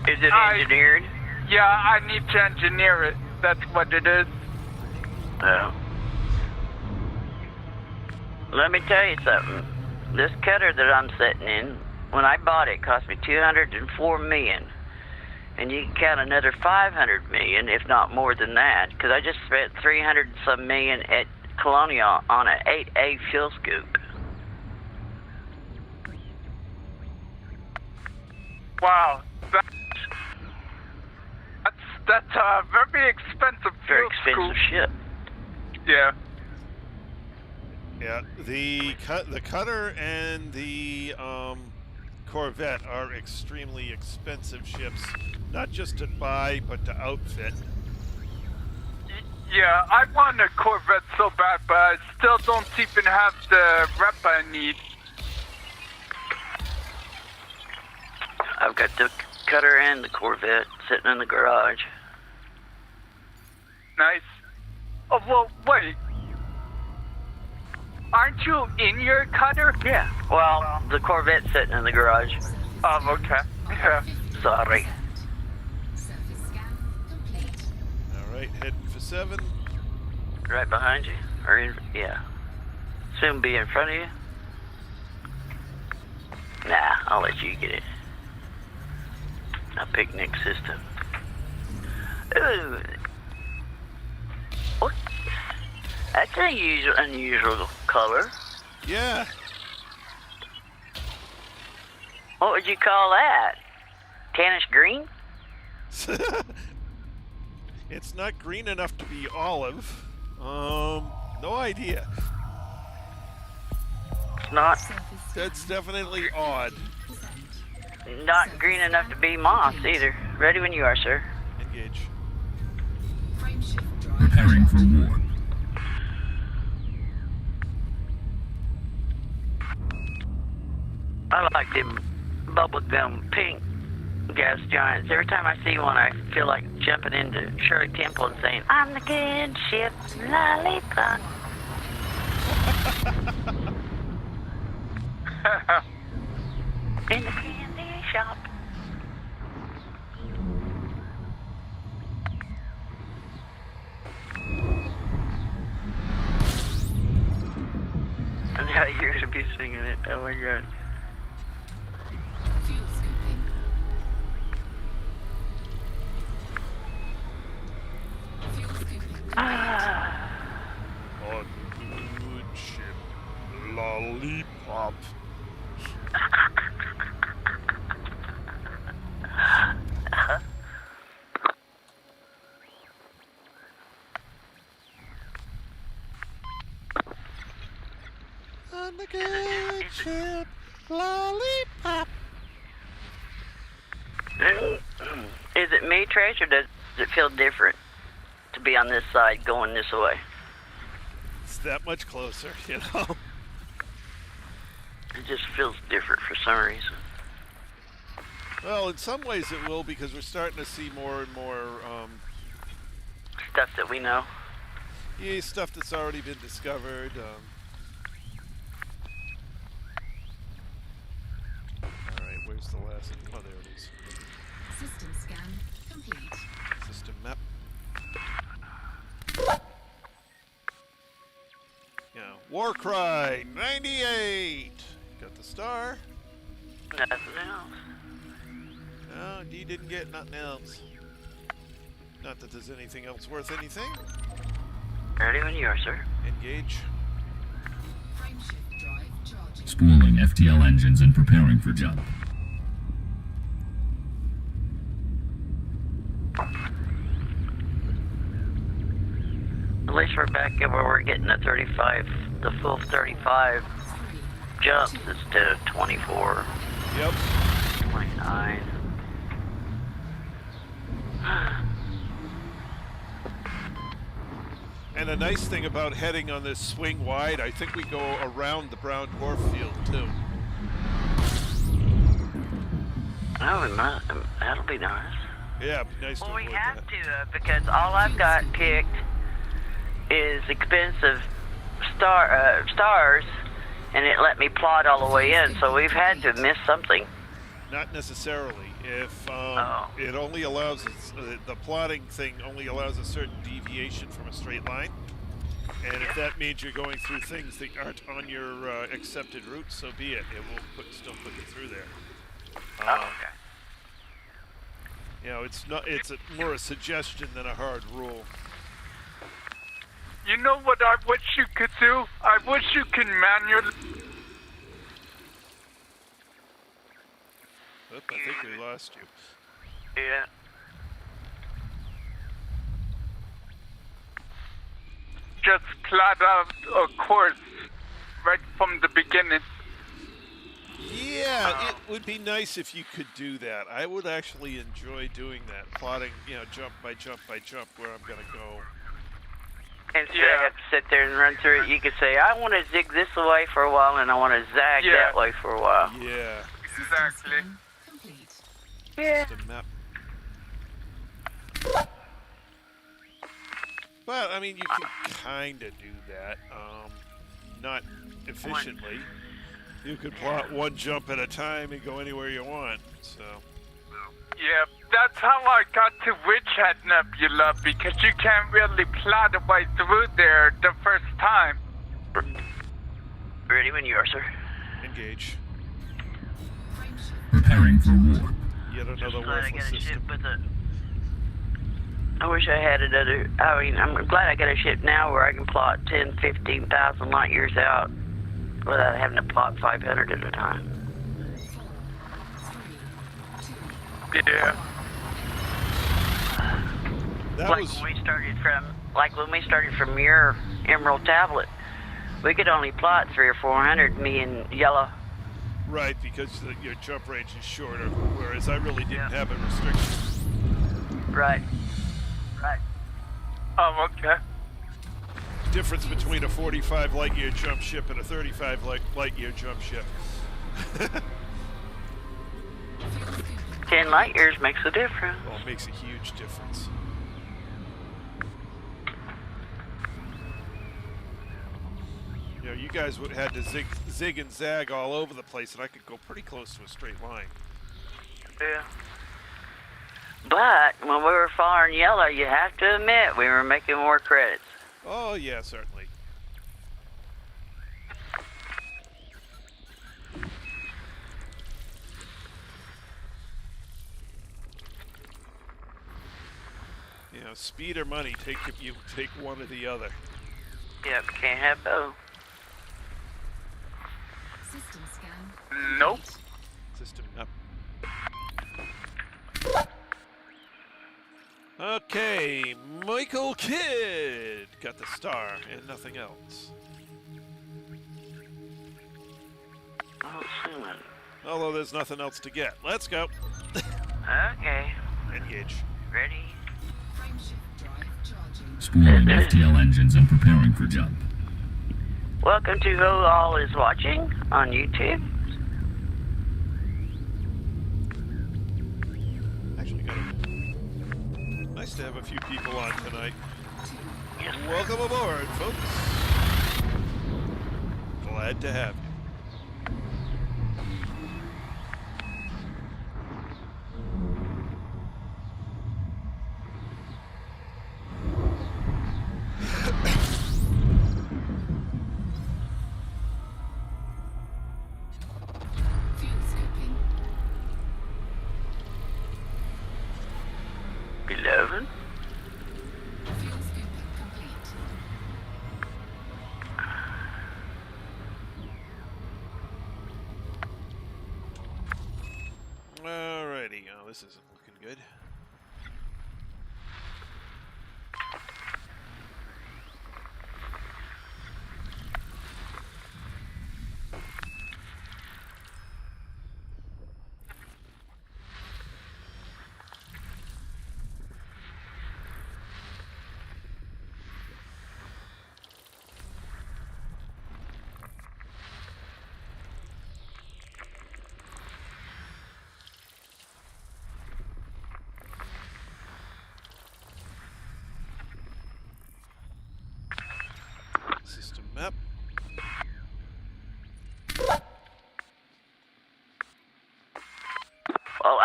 Is it engineered? Yeah, I need to engineer it. That's what it is. Oh. Let me tell you something. This cutter that I'm sitting in, when I bought it, cost me $204 million. And you can count another $500 million, if not more than that, because I just spent $300 and some million at Colonia on an 8A fuel scoop. Wow, that's a very expensive Very fuel expensive scoop. ship. Yeah. Yeah, the cutter and the Corvette are extremely expensive ships, not just to buy but to outfit. Yeah, I want a Corvette so bad, but I still don't even have the rep I need. I've got the cutter and the Corvette sitting in the garage. Nice. Oh, well, wait. Aren't you in your cutter? Yeah. Well, the Corvette's sitting in the garage. Oh, okay. Yeah. Sorry. Surface scan complete. All right, heading for 7. Right behind you? Or in, yeah. Soon be in front of you? Nah, I'll let you get it. A picnic system. Ooh. What? That's an unusual color. Yeah. What would you call that? Tannish green? It's not green enough to be olive. No idea. It's not Surface That's definitely odd. green enough to be moss either. Ready when you are, sir. Engage. frame shift drive. Preparing for war. I like them bubblegum pink gas giants. Every time I see one, I feel like jumping into Shirley Temple and saying, "I'm the good ship, lollipop." In the candy shop. And now you're gonna be singing it. Oh my god. Fuel scooping. Fuel scooping. On good ship. Lollipop. On the good ship. Lollipop. Is it me, Trace, or does it feel different to be on this side going this way? It's that much closer, you know. It just feels different for some reason. Well, in some ways it will, because we're starting to see more and more Stuff that we know. stuff that's already been discovered. Alright, where's the last? Oh, there it is. System scan complete. System map. Yeah, Warcry 98. Got the star. Nothing else. No, D didn't get nothing else. Not that there's anything else worth anything. Ready when you are, sir. Engage. Frame shift drive charging. Spooling FTL engines and preparing for jump. At least we're back at where we're getting the 35, the full 35 jumps instead of 24, Yep. 29. And a nice thing about heading on this swing wide, I think we go around the brown dwarf field too. Oh, that'll be nice. Yeah, it'd be nice to Well, we avoid have that. to because all I've got picked is expensive stars, and it let me plot all the way in. So we've had to miss something. Not necessarily. If Oh. it only allows the plotting thing only allows a certain deviation from a straight line, and if that means you're going through things that aren't on your accepted route, so be it. It will still put you through there. Okay. You know, it's not. It's more a suggestion than a hard rule. You know what I wish you could do? I wish you could manually... Oop, I think we lost you. Yeah. just plot out a course right from the beginning. Yeah, it would be nice if you could do that. I would actually enjoy doing that, plotting, you know, jump by jump by jump where I'm going to go. Instead of have to sit there and run through it, you could say, I want to zig this way for a while, and I want to zag that way for a while. Yeah. Exactly. Complete. Yeah. The map. But, I mean, you can kind of do that. Not efficiently. You could plot one jump at a time and go anywhere you want, so... Yeah, that's how I got to Witchhead Nebula, because you can't really plot a way through there the first time. Ready when you are, sir. Engage. Preparing for war. Yet another Glad I worthless got a ship system. with a... I wish I had another... I mean, I'm glad I got a ship now where I can plot 10, 15,000 light years out without having to plot 500 at a time. Yeah. That Like was... when we started from your Emerald Tablet, we could only plot 300 or 400, me and Yellow. Right, because your jump range is shorter, whereas I really didn't have a restriction. Right. Right. Oh, okay. Difference between a 45 light year jump ship and a 35 light year jump ship. 10 light years makes a difference. Well, it makes a huge difference. You know, you guys would had to zig and zag all over the place, and I could go pretty close to a straight line. Yeah. But when we were following Yellow, you have to admit we were making more credits. Oh, yeah, certainly. You know, speed or money, you take one or the other. Yep, can't have both. System scan. Nope. System up. Okay, Michael Kidd got the star and nothing else. Oh, soon. Although there's nothing else to get. Let's go. Okay. Engage. Ready? Frameshift drive charging. Spooling FTL engines and preparing for jump. Welcome to who all is watching on YouTube. Actually, nice to have a few people on tonight. Yes. Welcome aboard, folks. Glad to have you. Fuel scooping. 11. Fuel scooping complete. Alrighty, oh, this isn't looking good.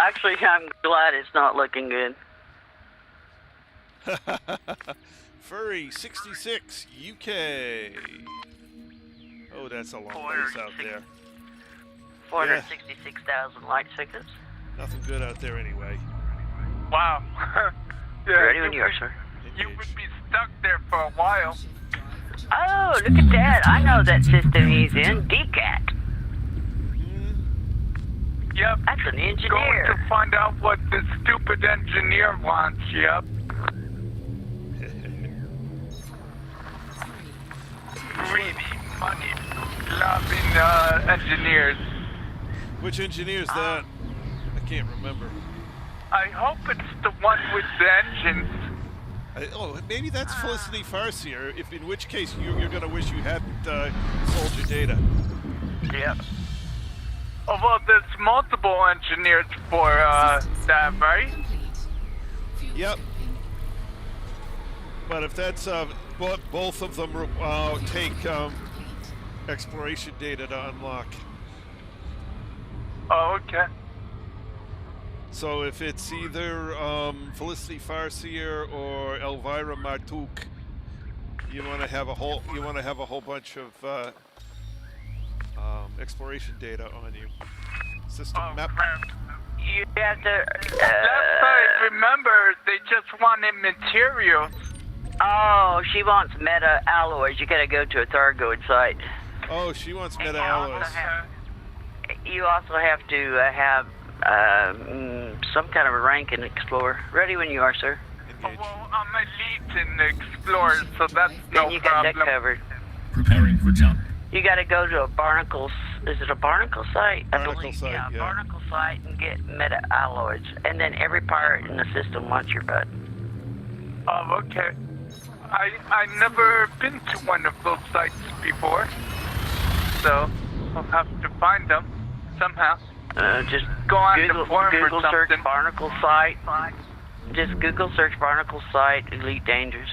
Actually, I'm glad it's not looking good. Furry 66 UK. Oh, that's a long ways out there. 466,000 light seconds. Nothing good out there anyway. Wow. Yeah, Ready when you are, sir. You would be stuck there for a while. Shift drive Oh, look at that. I know that system he's in. DCAT. Yep. That's an Going engineer. to find out what this stupid engineer wants. Yep. Greedy, money, loving engineers. Which engineer's that? I can't remember. I hope it's the one with the engines. Oh, maybe that's Felicity Farseer, if in which case you're going to wish you hadn't sold your data. Yep. Oh, well, there's multiple engineers for that, right? complete. Fuel Yep. skipping. But if that's both of them take exploration data to unlock. Oh, okay. So if it's either Felicity Farseer or Elvira Martouk, you want to have a whole bunch of exploration data on you. System Oh, map. crap. You have to. Last I remember, they just wanted materials. Oh, she wants meta alloys. You gotta go to a Thargoid site. Oh, she wants And meta you also alloys. have- You also have to have some kind of a rank in Explorer. Ready when you are, sir. Oh, Engage. well, I'm elite in Explorer, so that's no And you got that problem. covered. Preparing for jump. You got to go to a barnacle. Is it a barnacle site? I Barnacle believe. site, Yeah, yeah. barnacle site and get meta alloys. And then every pirate in the system wants your butt. Oh, okay. I never been to one of those sites before, so I'll have to find them somehow. Just Go on the Google, forum or Google search something. barnacle site. Just Google search barnacle site Elite Dangers.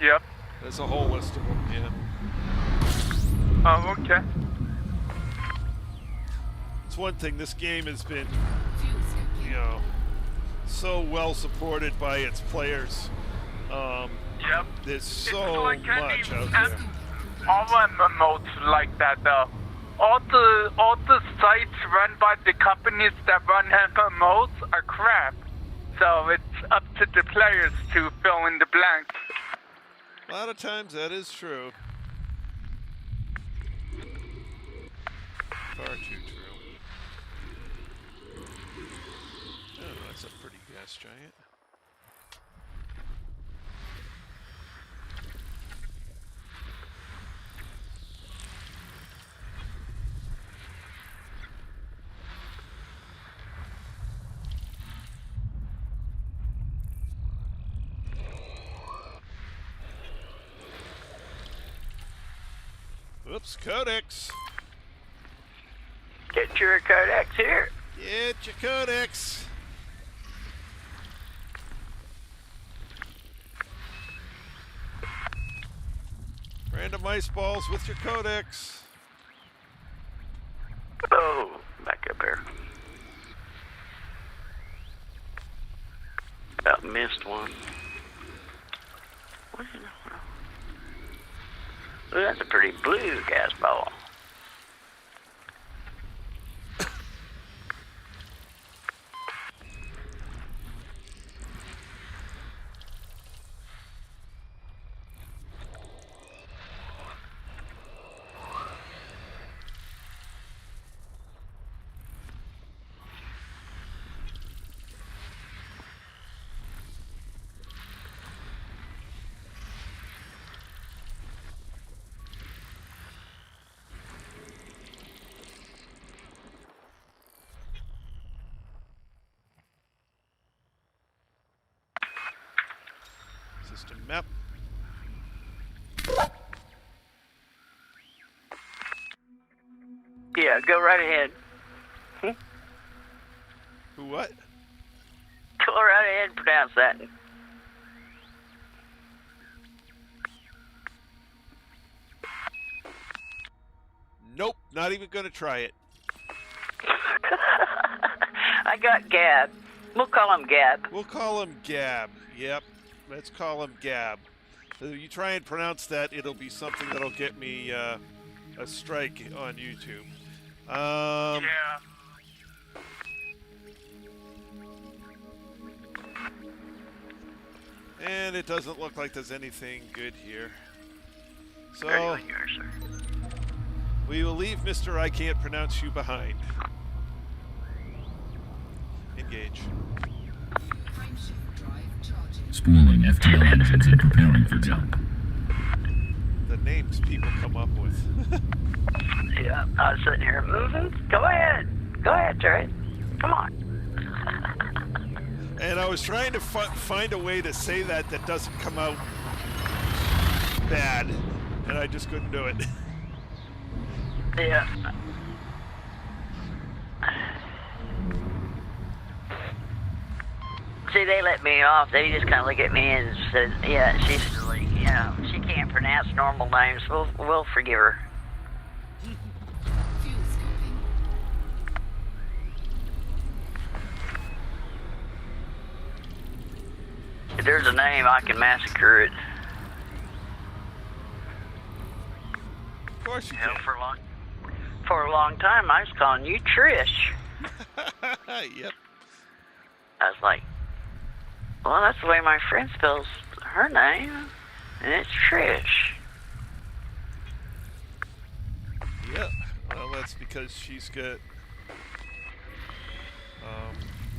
Yep. There's a whole list of them, yeah. Oh, okay. It's one thing, this game has been, Fuel skipping. you know, so well supported by its players. Yep. There's so like any much out app- there. All MMOs like that, though. All the sites run by the companies that run MMOs are crap. So it's up to the players to fill in the blanks. A lot of times that is true. Far too true. Oh, that's a pretty gas giant. Oops, Codex. Get your codex here. Get your Codex. Random ice balls with your Codex. Oh, back up here. About missed one. What in the world? Ooh, that's a pretty blue gas ball. System map. Yeah, go right ahead. Who what? Go right ahead and pronounce that. Nope, not even gonna try it. I got Gab. We'll call him Gab. We'll call him Gab. Yep. Let's call him Gab. If you try and pronounce that, it'll be something that'll get me a strike on YouTube. Yeah. And it doesn't look like there's anything good here. So Very here, sir. we will leave Mr. I Can't Pronounce You behind. Engage. Frameshift drive charging. Spooling FTL engines and preparing for jump. The names people come up with. Yeah, I was sitting here moving. Go ahead. Go ahead, Trey. Come on. And I was trying to find a way to say that doesn't come out bad, and I just couldn't do it. Yeah. See, they let me off. They just kind of look at me and said, "Yeah, she's silly. You know, she can't pronounce normal names. We'll forgive her." Fuel scoping. If there's a name, I can massacre it. Of course you You know, can. for a long time, I was calling you Trish. Yep. I was like, well, that's the way my friend spells her name, and it's Trish. Yep. Well, that's because she's got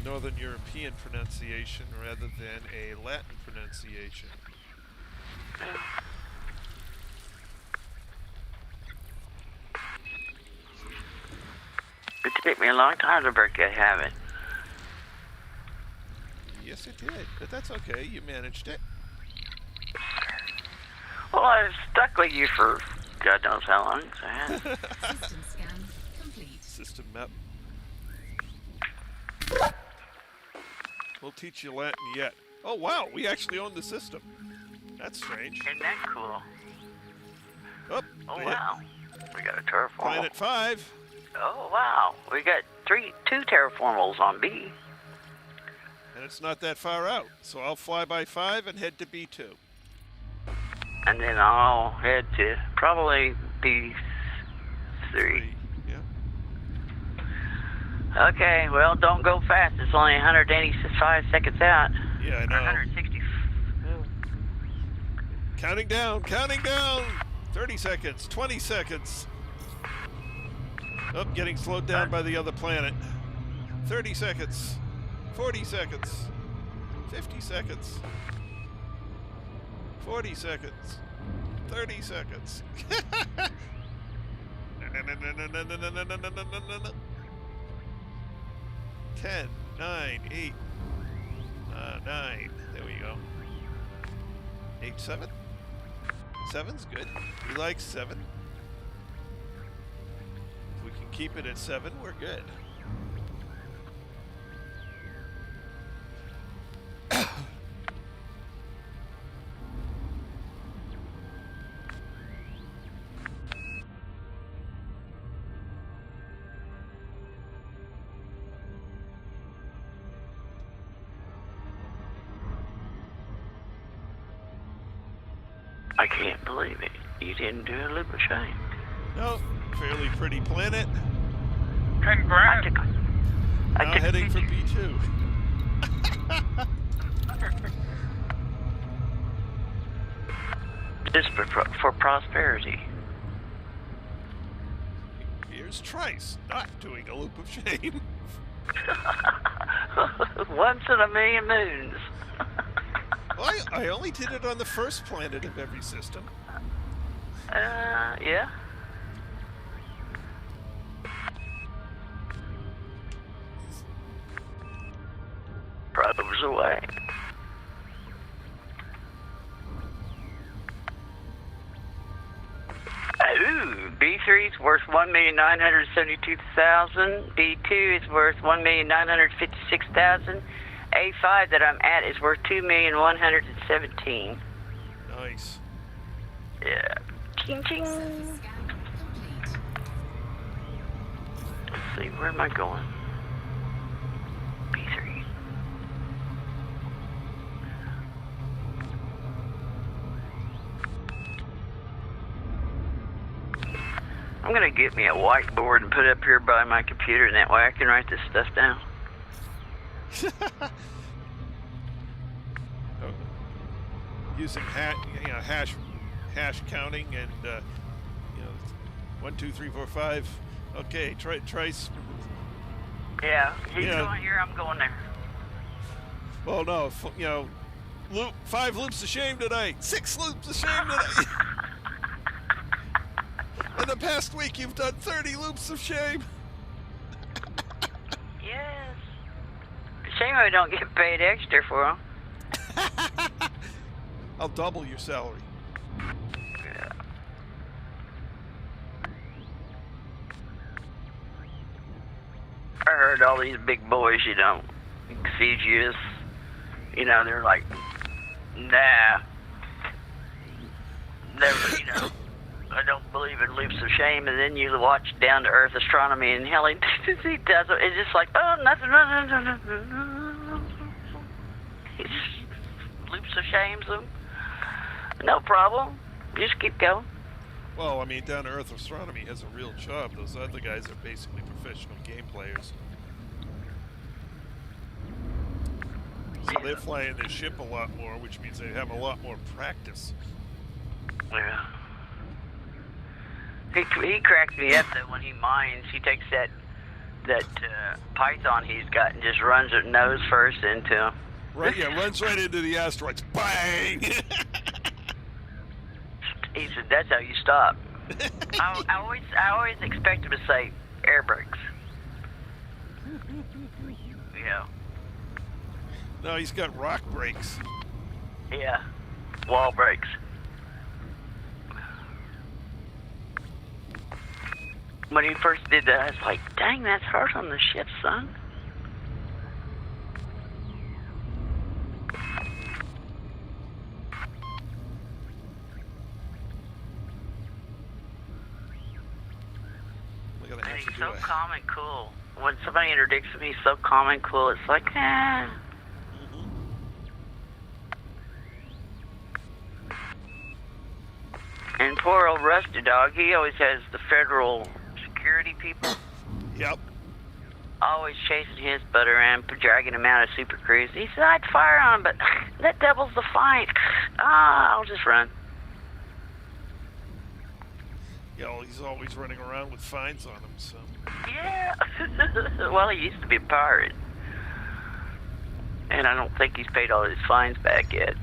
Northern European pronunciation rather than a Latin pronunciation. It took me a long time to break that habit. Yes, it did, but that's okay. You managed it. Well, I was stuck with you for God knows how long. So System scan complete. System map. We'll teach you Latin yet. Oh, wow. We actually own the system. That's strange. Isn't that cool? Oh, Oh, yeah. wow. We got a terraformal. Planet 5. Oh, wow. We got two terraformals on B. And it's not that far out. So I'll fly by 5 and head to B2. And then I'll head to probably B3. 3. Yeah. Okay, well, don't go fast. It's only 185 seconds out. Yeah, I know. 160. Counting down, counting down. 30 seconds, 20 seconds. Oh, getting slowed down by the other planet. 30 seconds, 40 seconds, 50 seconds, 40 seconds, 30 seconds. 10, 9, 8, 9. There we go. 8, 7. 7's good. We like 7. If we can keep it at 7, we're good. I can't believe it. You didn't do a loop of shame. No, fairly pretty planet. Congrats. I Now took heading for B2. this for prosperity. Here's Trice, not doing a loop of shame. Once in a million moons. Well, I only did it on the first planet of every system. Yeah. Probes away. Ooh, B3 is worth 1,972,000. B2 is worth 1,956,000. A5 that I'm at is worth 2,117,000. Nice. Yeah. Ching ching. Scan complete. Let's see, where am I going? I'm gonna get me a whiteboard and put it up here by my computer, and that way I can write this stuff down. Using hash counting and 1, 2, 3, 4, 5. Okay, Trace. Yeah, he's going here, I'm going there. Well, no, 5 loops of shame today. 6 loops of shame today. In the past week, you've done 30 loops of shame. Yes. Shame I don't get paid extra for them. I'll double your salary. Yeah. I heard all these big boys, CGS, they're like, nah. Never, I don't believe in loops of shame. And then you watch Down to Earth Astronomy, and hell, he does it. It's just like, oh, nothing. He loops of shames them. No problem. Just keep going. Well, I mean, Down to Earth Astronomy has a real job. Those other guys are basically professional game players. So they're flying their ship a lot more, which means they have a lot more practice. Yeah. He cracks me up that when he mines, he takes that python he's got and just runs it nose first into him. Right, yeah, runs right into the asteroids. Bang! He said, that's how you stop. I always expect him to say air brakes. Yeah. No, he's got rock brakes. Yeah. Wall brakes. When he first did that, I was like, dang, that's hard on the ship, son. And he's so calm and cool. When somebody introduces me, he's so calm and cool. It's like, ah. And poor old Rusty Dog, he always has the federal security people. Yep. Always chasing his butt around, dragging him out of Super Cruise. He said, I'd fire on him, but that doubles the fine. I'll just run. Yeah, well, he's always running around with fines on him, so. Yeah. Well, he used to be a pirate. And I don't think he's paid all his fines back yet.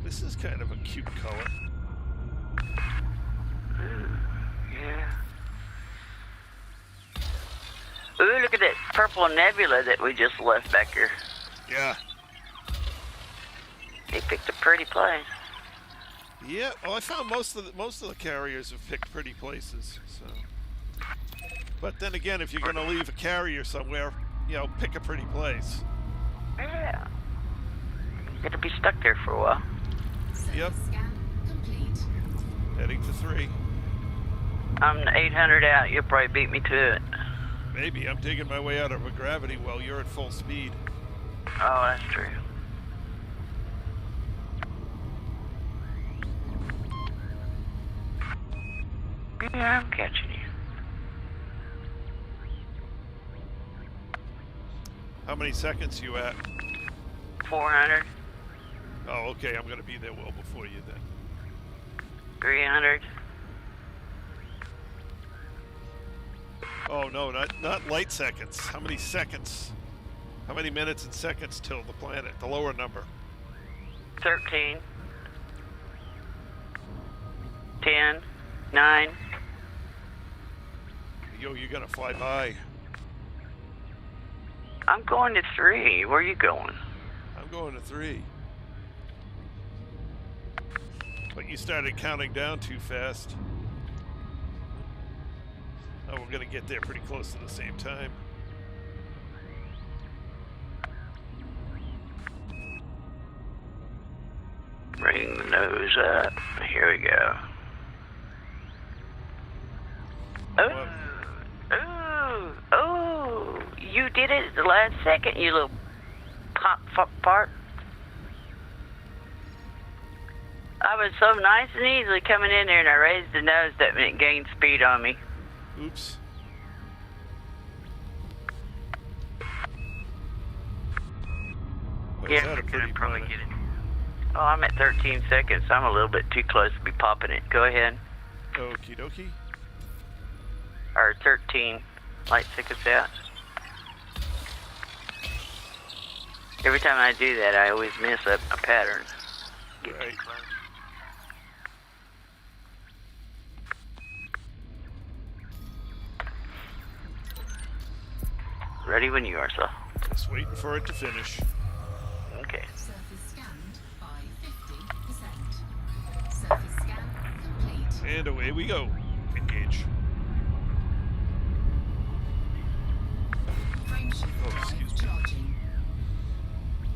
This is kind of a cute color. Yeah. Ooh, look at that purple nebula that we just left back here. Yeah. He picked a pretty place. Yeah, well, I found most of the carriers have picked pretty places, so. But then again, if you're going to leave a carrier somewhere, pick a pretty place. Yeah. You're going to be stuck there for a while. Yep. Scan complete. Heading to 3. I'm 800 out. You'll probably beat me to it. Maybe. I'm digging my way out of a gravity well. You're at full speed. Oh, that's true. Yeah, I'm catching you. How many seconds you at? 400, Oh, okay. I'm going to be there well before you then. 300. Oh, no, not light seconds. How many seconds? How many minutes and seconds till the planet? The lower number. 13. 10. 9. Yo, you're going to fly by. I'm going to 3. Where are you going? I'm going to 3. But you started counting down too fast. Oh, we're going to get there pretty close to the same time. Bring the nose up. Here we go. Oh, oh, you did it at the last second, you little part. I was so nice and easily coming in there, and I raised the nose. That meant it gained speed on me. Oops. Well, is that a pretty planet? get it. Oh, I'm at 13 seconds. I'm a little bit too close to be popping it. Go ahead. Okie dokie. Or 13. Light seconds out. Every time I do that, I always miss a pattern. Get too Right. close. Ready when you are, sir. Just waiting for it to finish. Okay. Surface scanned by 50%. Surface scan complete. And away we go. Engage. Frameshift Oh, excuse me. drive charging.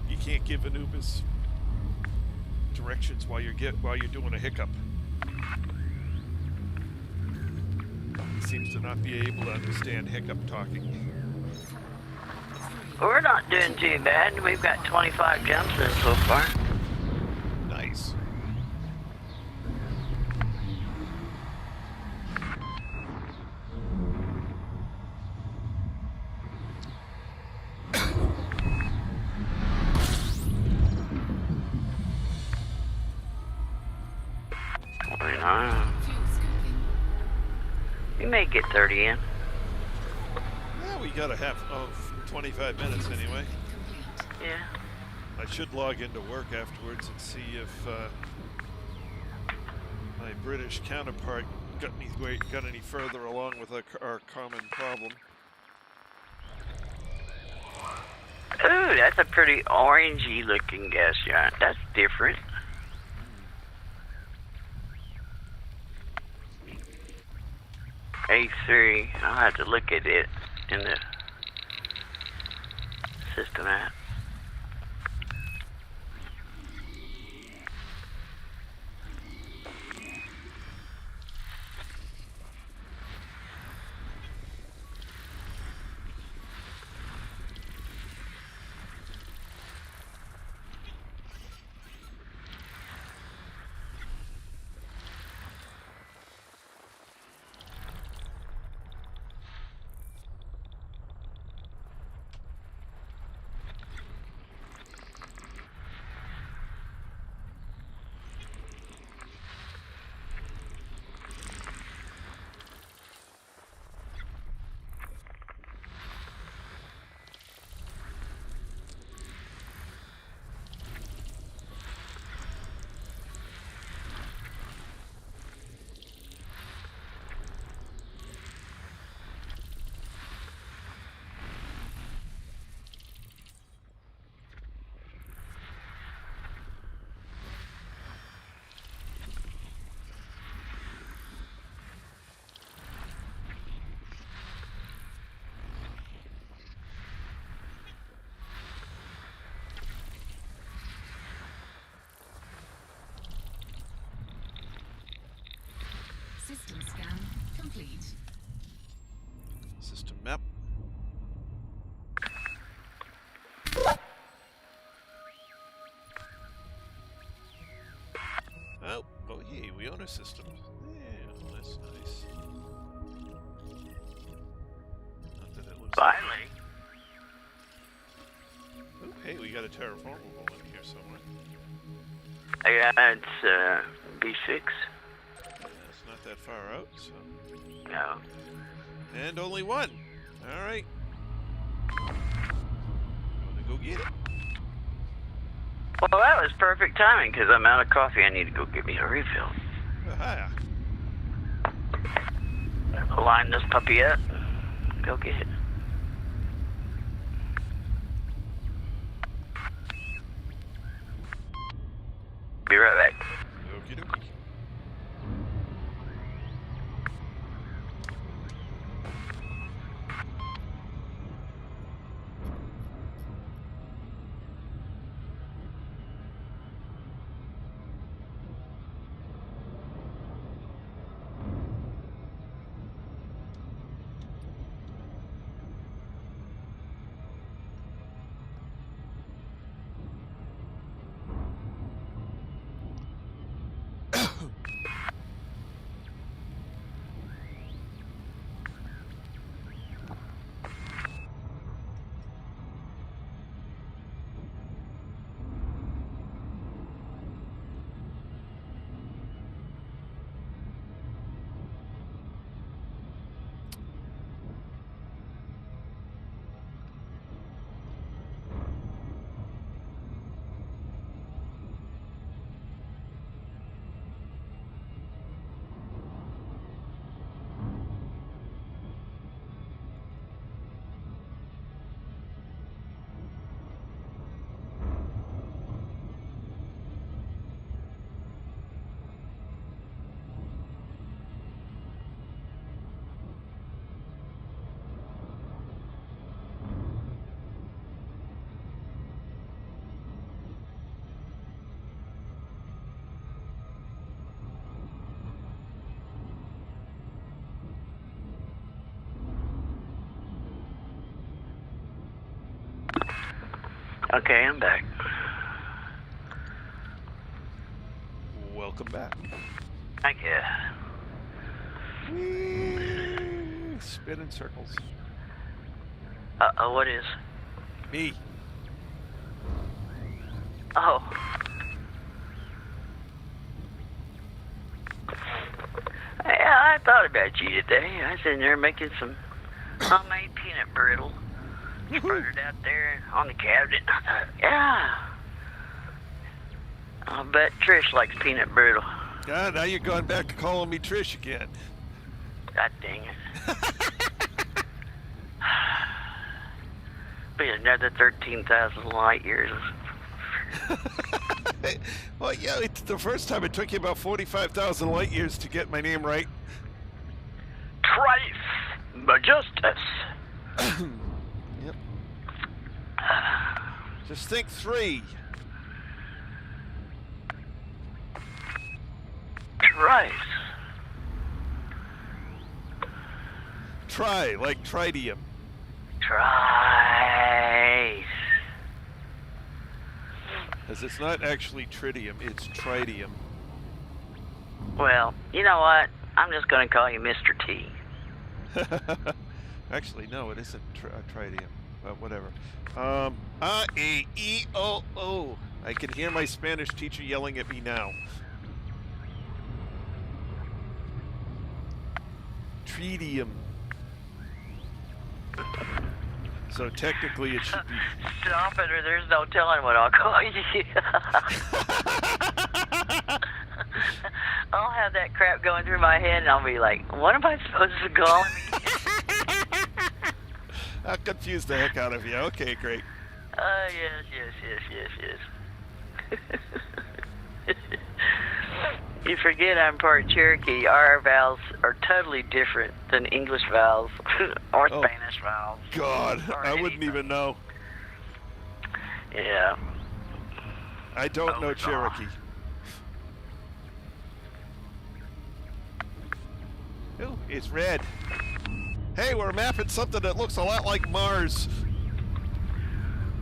You can't give Anubis directions while you're doing a hiccup. He seems to not be able to understand hiccup talking. We're not doing too bad. We've got 25 jumps in so far. Nice. Fuel scoping. We may get 30 in. Well, we got a half of 25 minutes anyway. Complete. Yeah. I should log into work afterwards and see if my British counterpart got any further along with our common problem. Ooh, that's a pretty orangey looking gas giant. That's different. A3. I'll have to look at it in the system app. System scan complete. System map. Oh, hey, we own a system. Yeah, that's nice. Not that it looks Finally. Oh, hey, we got a terraformable in here somewhere. Yeah, it's B6. It's not that far out, so. No. And only one. All right. Gonna go get it. Well, that was perfect timing because I'm out of coffee. I need to go get me a refill. Aha. Line this puppy up. Go get it. Be right back. Okie dokie. Okay, I'm back. Welcome back. Thank you. Whee! Spin in circles. Uh-oh, what is? Me. Oh. Yeah, I thought about you today. I was in there making some homemade peanut brittle. Spread it out there on the cabinet. I thought, yeah. I bet Trish likes peanut brittle. God, now you're going back to calling me Trish again. God dang it. Be another 13,000 light years. Well, yeah, it's the first time it took you about 45,000 light years to get my name right. Trice Majestus. Yep. Just think 3. Trice. Try, like tritium. Trice. Because it's not actually tritium, it's tritium. Well, you know what? I'm just going to call you Mr. T. Actually, no, it isn't tritium. But whatever. A-E-O-O. I can hear my Spanish teacher yelling at me now. Tritium. So technically it should be... Stop it, or there's no telling what I'll call you. I'll have that crap going through my head, and I'll be like, what am I supposed to call him? I'll confuse the heck out of you. Okay, great. Yes. You forget I'm part Cherokee. Our vowels are totally different than English vowels or Spanish vowels. God, or I wouldn't anything. even know. Yeah. I don't know it's Cherokee. Ooh, it's red. Hey, we're mapping something that looks a lot like Mars.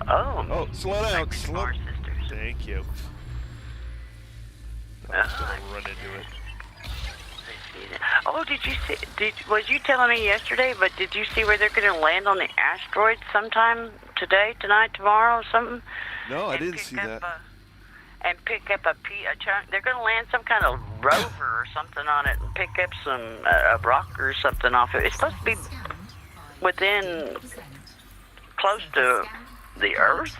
Oh, slow down. like Slow. Mars sisters. Thank you. I'm just gonna run into it. Oh, did you see? Was you telling me yesterday? But did you see where they're going to land on the asteroid sometime today, tonight, tomorrow, something? No, I And didn't pick see up that. And pick up a chunk. They're going to land some kind of rover or something on it, and pick up some a rock or something off it. It's supposed to be within close to the Earth.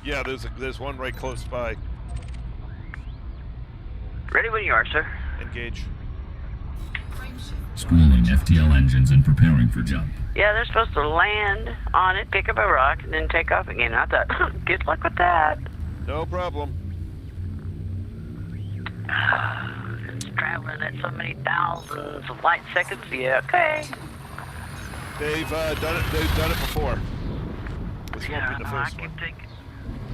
Yeah, there's one right close by. Ready when you are, sir. Engage. Schooling FTL engines and preparing for jump. Yeah, they're supposed to land on it, pick up a rock, and then take off again. I thought, good luck with that. No problem. It's traveling at so many thousands of light seconds. Yeah, okay. They've done it. They've done it before. This won't be the first one.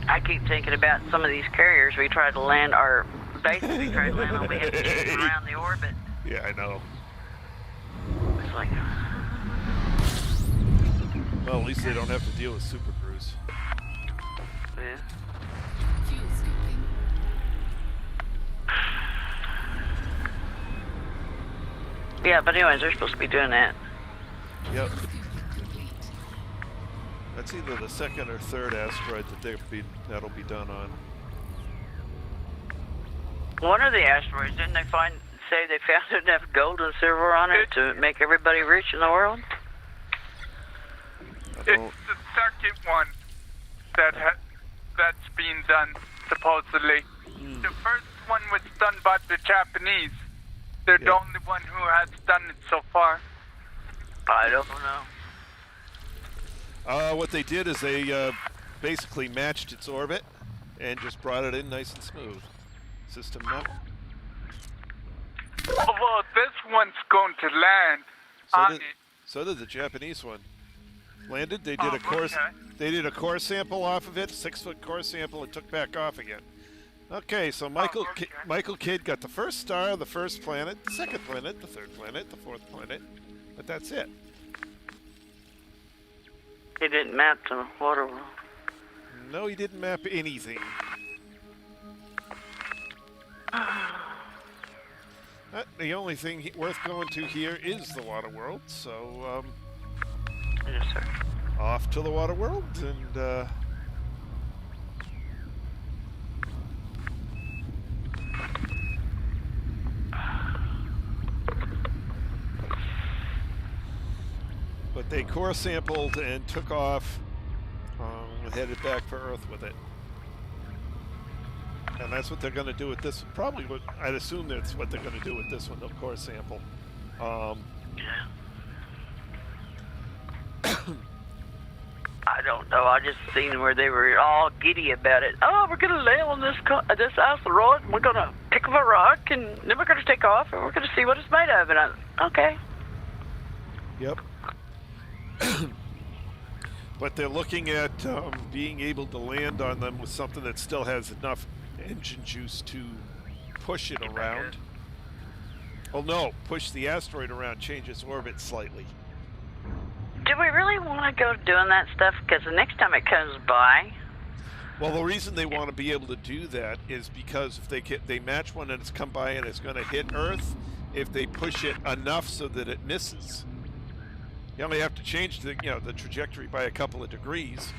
I keep thinking about some of these carriers we tried to land, or bases we tried to land on. We had to chase around the orbit. Yeah, I know. It's like, Well, at least they don't have to deal with Super Cruise. yeah. Fuel scooping. Yeah, but anyways, they're supposed to be doing that. Yep. Scooping complete. That's either the second or third asteroid that that'll be done on. One of the asteroids, didn't they say they found enough gold and silver on it to make everybody rich in the world? I It's don't. the second one that's being done, supposedly. The first one was done by the Japanese. They're the Yeah. only one who has done it so far. I don't know. What they did is they basically matched its orbit and just brought it in nice and smooth. System map. Well, this one's going to land on it. So did the Japanese one. Landed. They did a core. Okay. They did a core sample off of it, 6-foot core sample, and took back off again. Okay, so Michael okay. Michael Kidd got the first star, the first planet, the second planet, the third planet, the fourth planet, but that's it. He didn't map the water world. No, he didn't map anything. The only thing worth going to here is the water world, so Yes, sir. off to the water world, and but they core sampled and took off, headed back for Earth with it. And that's what they're going to do with this. Probably what I'd assume that's what they're going to do with this one, the core sample. Yeah. I don't know. I just seen where they were all giddy about it. Oh, we're going to land on this asteroid, and we're going to pick up a rock, and then we're going to take off, and we're going to see what it's made of. And okay. Yep. But they're looking at being able to land on them with something that still has enough engine juice to push it around. Well, no, push the asteroid around, change its orbit slightly. Do we really want to go doing that stuff? Because the next time it comes by... Well, the reason they want to be able to do that is because if they match one and it's come by and it's going to hit Earth, if they push it enough so that it misses, you only have to change the the trajectory by a couple of degrees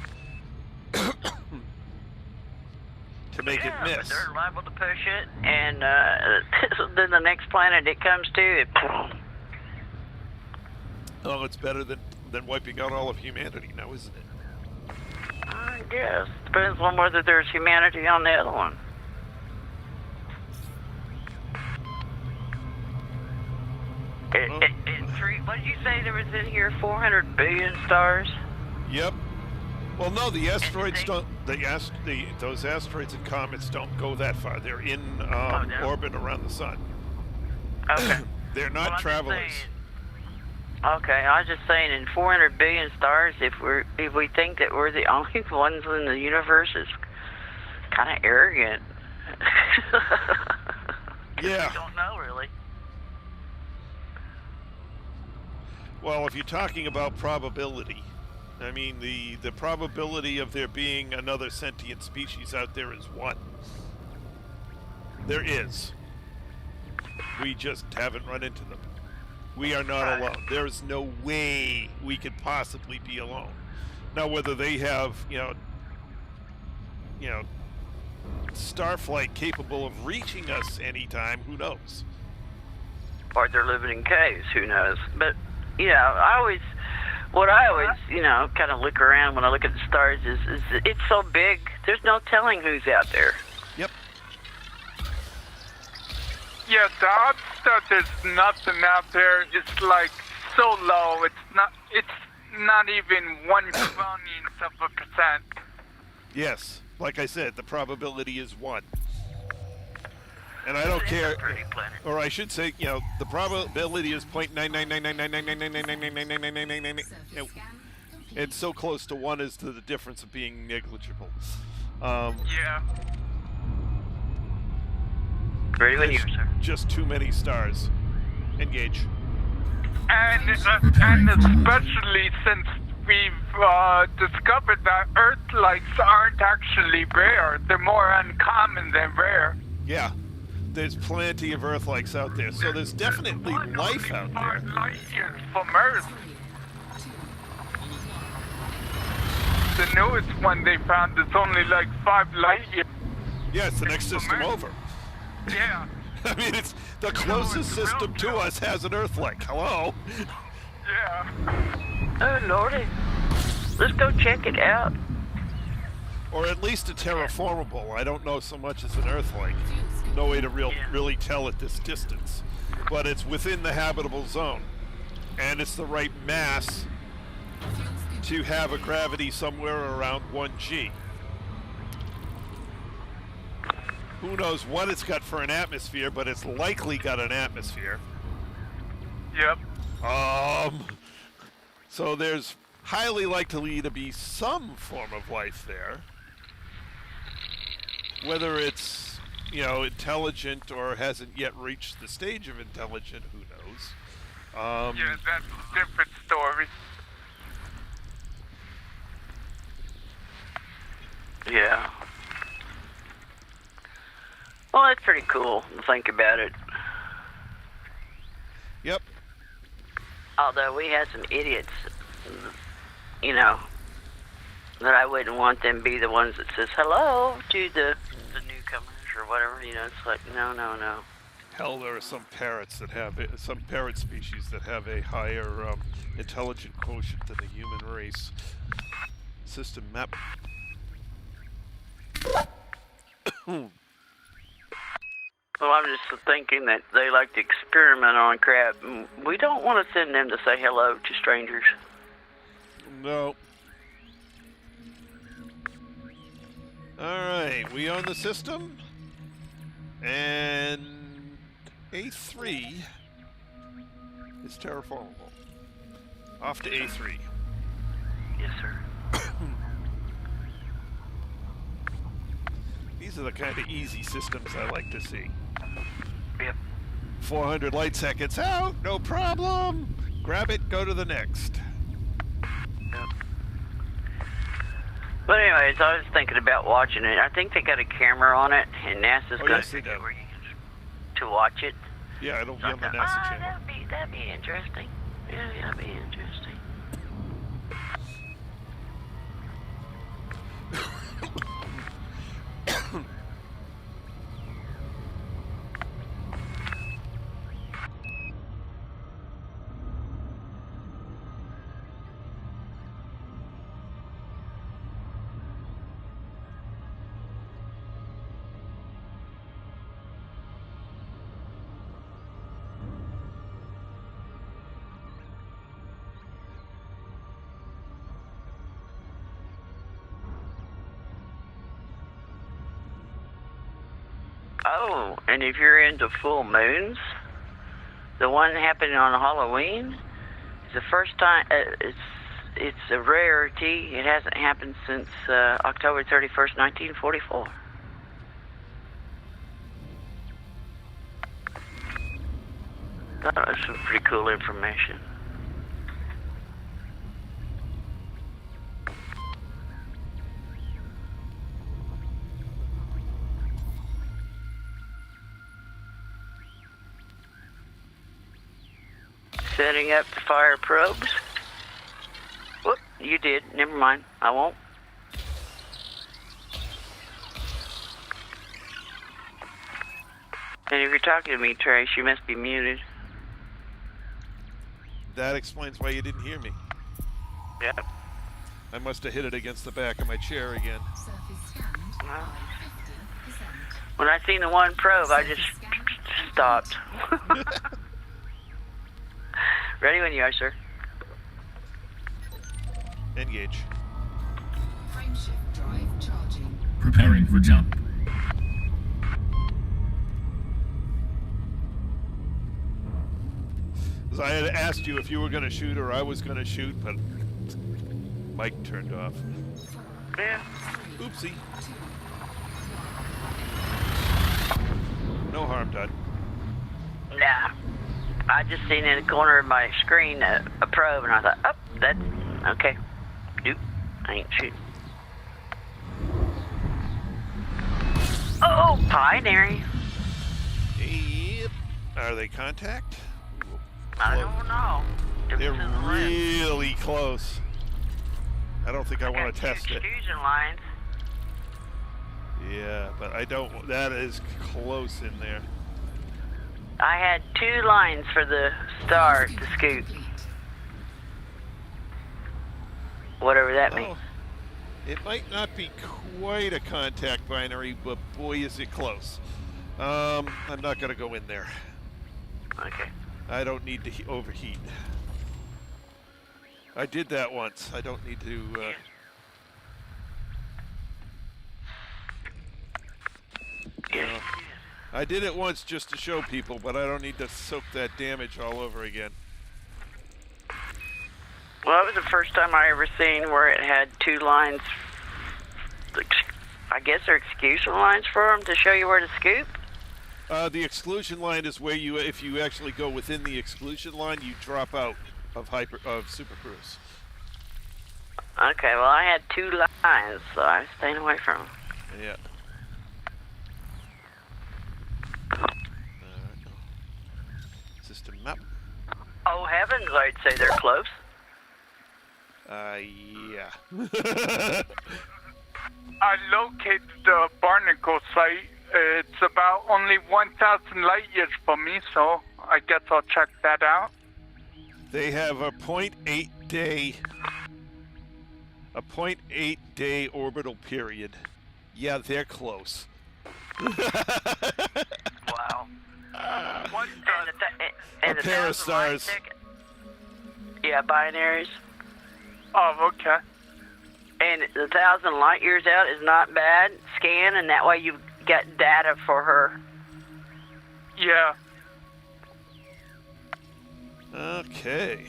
to make it miss. But they're liable to push it, and then the next planet it comes to, it... Oh, it's better than wiping out all of humanity now, isn't it? I guess. Depends on whether there's humanity on the other one. What did you say there was in here? 400 billion stars? Yep. Well, no, the asteroids don't. Those asteroids and comets don't go that far. They're in orbit around the sun. Okay. They're not travelers. Okay, I was just saying, in 400 billion stars, if we think that we're the only ones in the universe, is kind of arrogant. Yeah. We don't know really. Well, if you're talking about probability, I mean, the probability of there being another sentient species out there is 1. There is. We just haven't run into them. We are not alone. There is no way we could possibly be alone. Now, whether they have, starflight capable of reaching us anytime, who knows? Or they're living in caves, who knows? But, I always kind of look around when I look at the stars is it's so big, there's no telling who's out there. Yep. Yeah, the odds that there's nothing out there is like so low. It's not even 1/20%. Yes, like I said, the probability is 1. And I don't care, or I should say, the probability is 0.9999999999999999999. It's so close to 1 as to the difference of being negligible. Yeah. Ready when you are, sir. Just too many stars. Engage. And especially since we've discovered that Earth-likes aren't actually rare. They're more uncommon than rare. Yeah. There's plenty of Earth-likes out there, so there's definitely life out there. 5 light years from Earth. The newest one they found is only like 5 light years. Yeah, it's the next system over. Yeah. I mean, it's the closest system to us has an Earth-like. Hello? Yeah. Oh, Lordy. Let's go check it out. Or at least a terraformable. I don't know so much as an Earth-like. No way to really tell at this distance. But it's within the habitable zone. And it's the right mass to have a gravity somewhere around 1G. Who knows what it's got for an atmosphere, but it's likely got an atmosphere. Yep. So there's highly likely to be some form of life there. Whether it's, intelligent or hasn't yet reached the stage of intelligent, who knows? Yeah, that's a different story. Yeah. Well, that's pretty cool to think about it. Yep. Although we had some idiots, you know, that I wouldn't want them be the ones that says hello to the newcomers or whatever. You know, it's like, no. Hell, there are some parrots that have some parrot species that have a higher intelligent quotient than the human race. System map. Well, I'm just thinking that they like to experiment on crap. We don't want to send them to say hello to strangers. No. Alright, we own the system. And A3 is terraformable. Off to A3. Yes, sir. These are the kind of easy systems I like to see. Yep. 400 light seconds out, no problem. Grab it, go to the next. Yep. But anyways, I was thinking about watching it. I think they got a camera on it, and NASA's going to figure where you can to watch it. Yeah, it'll be on the I NASA thought, channel. That'd be interesting. Yeah, that'd be interesting. Oh, and if you're into full moons, the one happening on Halloween is the first time. It's a rarity. It hasn't happened since October 31st, 1944. That was some pretty cool information. Setting up the fire probes. Whoop, you did. Never mind. I won't. And if you're talking to me, Trace, you must be muted. That explains why you didn't hear me. Yep. I must have hit it against the back of my chair again. Surface scanned by 50%. When I seen the one probe, I just stopped. Ready when you are, sir. Engage. Frameshift drive charging. Preparing for jump. As I had asked you if you were going to shoot or I was going to shoot, but mic turned off. Yeah. Oopsie. No harm done. Nah. I just seen in the corner of my screen a probe, and I thought, oh, that's okay. Nope, I ain't shooting. Oh, binary. Yep. Are they contact? I don't know. They're really close. I don't think I want to test it. Fusion lines. Yeah, but I don't. That is close in there. I had 2 lines for the star to scoot. Whatever that means. It might not be quite a contact binary, but boy, is it close. I'm not going to go in there. Okay. I don't need to overheat. I did that once. I don't need to... Yeah. I did it once just to show people, but I don't need to soak that damage all over again. Well, that was the first time I ever seen where it had 2 lines. I guess they're exclusion lines for them to show you where to scoop. The exclusion line is where you, if you actually go within the exclusion line, you drop out of supercruise. Okay, well, I had 2 lines, so I was staying away from them. Yeah. System map. Oh, heavens, I'd say they're close. Yeah. I located the Barnacle site. It's about only 1,000 light years from me, so I guess I'll check that out. They have a 0.8 day orbital period. Yeah, they're close. Wow. And A pair of stars. Yeah, binaries. Oh, okay. And the 1,000 light years out is not bad. Scan, and that way you get data for her. Yeah. Okay.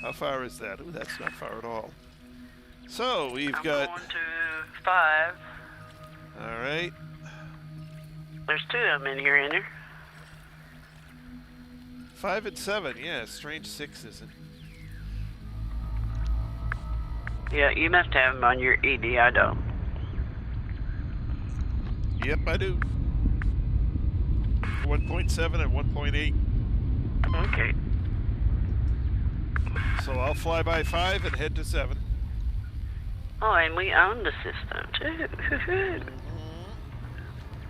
How far is that? Ooh, that's not far at all. So, we've I'm got... going to 5. Alright. There's 2 of them in here, isn't there? 5 and 7, yeah. Strange 6 isn't. Yeah, you must have them on your ED, I don't. Yep, I do. 1.7 and 1.8. Okay. So I'll fly by 5 and head to 7. Oh, and we own the system, too.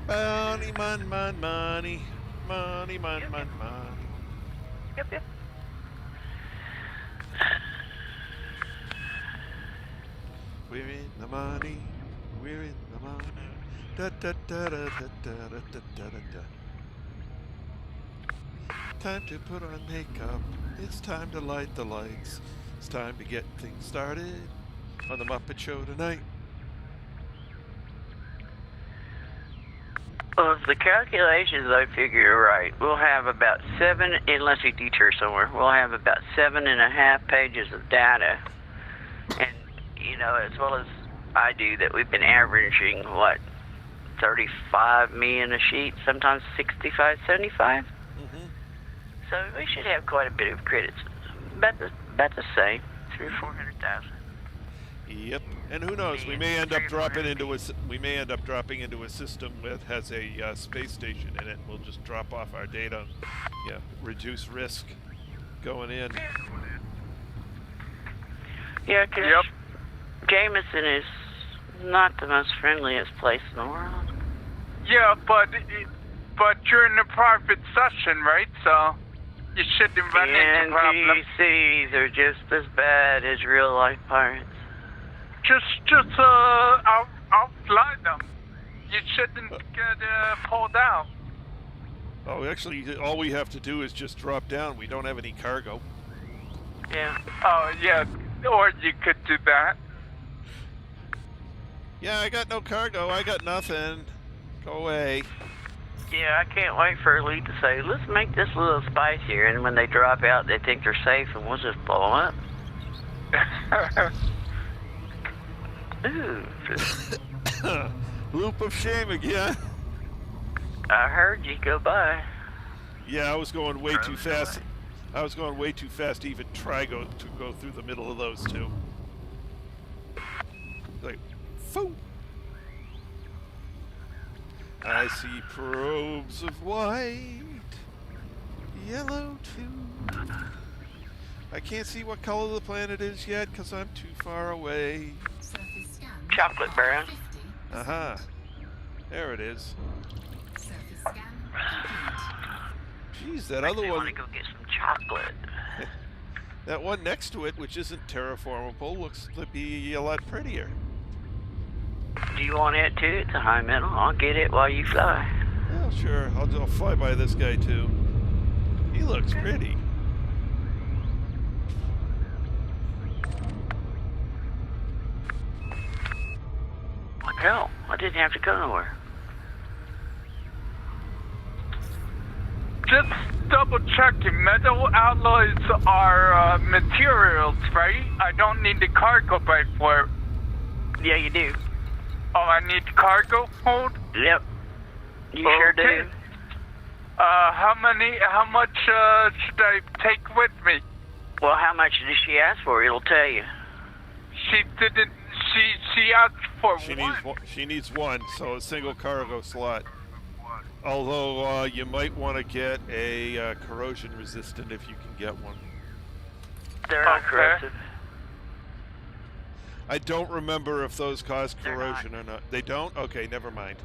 Money, money, money, money. Money, money, money, money. Yep. We're in the money. We're in the money. Da da da da da da da da da da. Time to put on makeup. It's time to light the lights. It's time to get things started on the Muppet Show tonight. Well, if the calculations I figure are right, we'll have about 7, unless we detour somewhere, we'll have about 7.5 pages of data. And, you know, as well as I do, that we've been averaging, 35 million a sheet, sometimes 65, 75? So we should have quite a bit of credits. About the same, 300,000 or 400,000. Yep. And who knows? We may end up dropping into a system that has a space station in it. We'll just drop off our data. Yeah. Reduce risk going in. Yeah, because Jameson is not the most friendliest place in the world. Yeah, but you're in a private session, right? So you shouldn't run into problems. NPCs are just as bad as real life pirates. Just outfly them. You shouldn't get pulled out. Oh, actually, all we have to do is just drop down. We don't have any cargo. Yeah. Oh, yeah. Or you could do that. Yeah, I got no cargo. I got nothing. Go away. Yeah, I can't wait for Elite to say, let's make this a little spicier, and when they drop out, they think they're safe, and we'll just blow them up. Ooh. Loop of shame again. I heard you go by. Yeah, I was going way too fast. I was going way too fast to even try to go through the middle of those two. Like, foo. I see probes of white, yellow too. I can't see what color the planet is yet because I'm too far away. Surface scan. Chocolate brown. 50. Aha. There it is. Surface scan complete. Jeez, that Makes other me one. want to go get some chocolate. That one next to it, which isn't terraformable, looks to be a lot prettier. Do you want it too? It's a high metal. I'll get it while you fly. Oh, sure. I'll fly by this guy too. He looks pretty. Hell, I didn't have to go nowhere. Just double checking. Metal alloys are materials, right? I don't need the cargo bay for it. Yeah, you do. Oh, I need cargo hold? Yep. You sure do. How much should I take with me? Well, how much did she ask for? It'll tell you. she didn't. She asked for She needs one, so a single cargo slot. Although you might want to get a corrosion resistant if you can get one. They're not corrosive. I don't remember if those cause They're corrosion or not. They don't? Okay, never mind.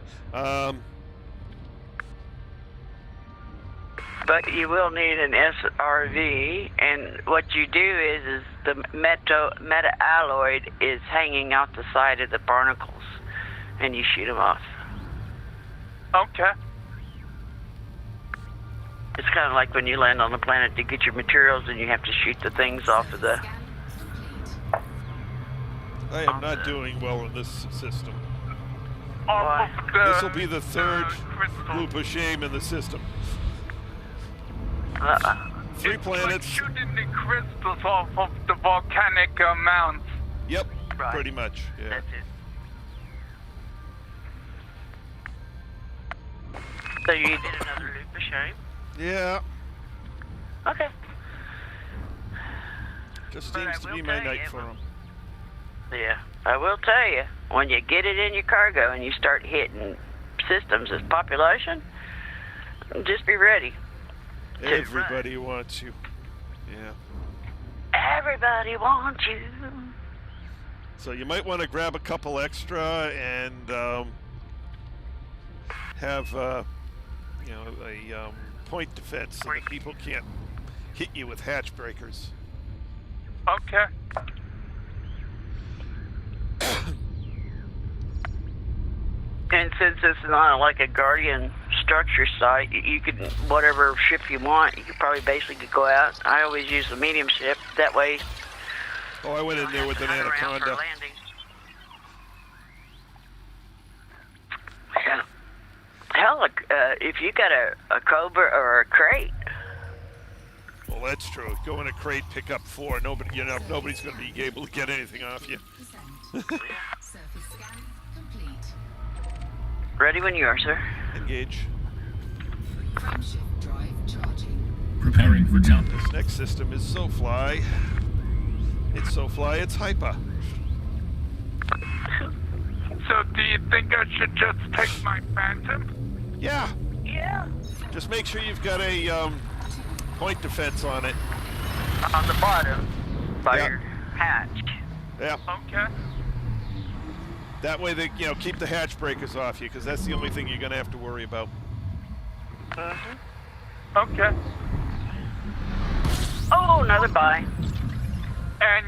But you will need an SRV, and what you do is the meta-alloy is hanging out the side of the barnacles, and you shoot them off. Okay. It's kind of like when you land on the planet to get your materials, and you have to shoot the things off of the... I am not doing well in this system. Why? This will be the third loop of shame in the system. 3 planets. Like shooting the crystals off of the volcanic mounds. Yep, Right. pretty much. Yeah. That's it. So you did another loop of shame? Yeah. Okay. Just But seems I to will be my tell night you, for them. Yeah. I will tell you, when you get it in your cargo and you start hitting systems as population, just be ready. Everybody wants you. Yeah. Everybody wants you. So you might want to grab a couple extra and have a point defense so that people can't hit you with hatch breakers. Okay. And since it's not like a Guardian structure site, you could, whatever ship you want, you could probably basically go out. I always use the medium ship. That way... Oh, I went in there with an Anaconda. Hell, if you got a Cobra or a crate. Well, that's true. Go in a crate, pick up 4. Nobody's going to be able to get anything off you. Surface scan complete. Ready when you are, sir. Engage. Frameshift drive charging. Preparing for jump. This next system is SoFly. It's SoFly, it's hyper. So do you think I should just take my Phantom? Yeah. Yeah. Just make sure you've got a point defense on it. On the bottom, by Yeah. your hatch. Yeah. Okay. That way they, keep the hatch breakers off you, because that's the only thing you're going to have to worry about. Okay. Oh, another buy. And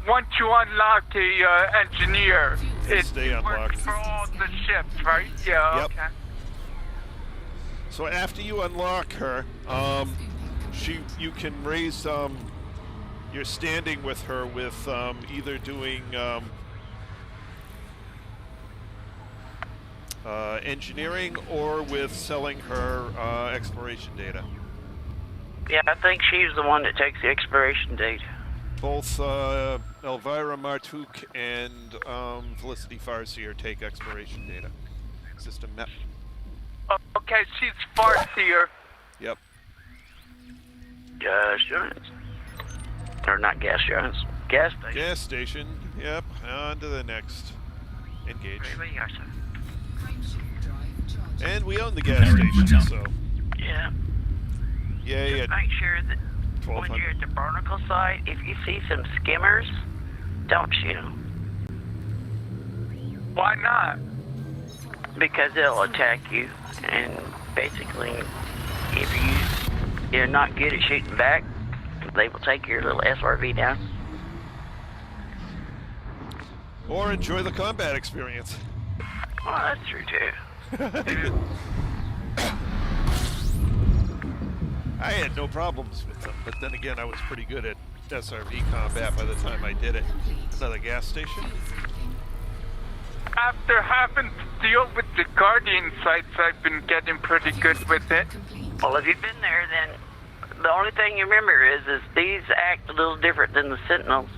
once you unlock the engineer, it Stay unlocked. works for all the ships, right? Yeah. Yep. Okay. So after you unlock her, you can raise your standing with her with either doing engineering or with selling her exploration data. Yeah, I think she's the one that takes the expiration date. Both Elvira Martuk and Felicity Farseer take exploration data. System net. Okay, she's Farseer. Yep. Gas giants. Or not gas giants. Gas station. Gas station. Yep. On to the next. Engage. Ready when you are, sir. Frameshift drive charging. And we own the gas Preparing for station, jump. so Yeah. yay Just at make sure that when 1200. you're at the barnacle site, if you see some skimmers, don't shoot them. Why not? Because they'll attack you. And basically, if you're not good at shooting back, they will take your little SRV down. Or enjoy the combat experience. Well, that's true, too. I had no problems with them, but then again, I was pretty good at SRV combat by the time I did it. Another gas station? After having to deal with the Guardian sites, I've been getting pretty good with it. Well, if you've been there, then the only thing you remember is these act a little different than the Sentinels.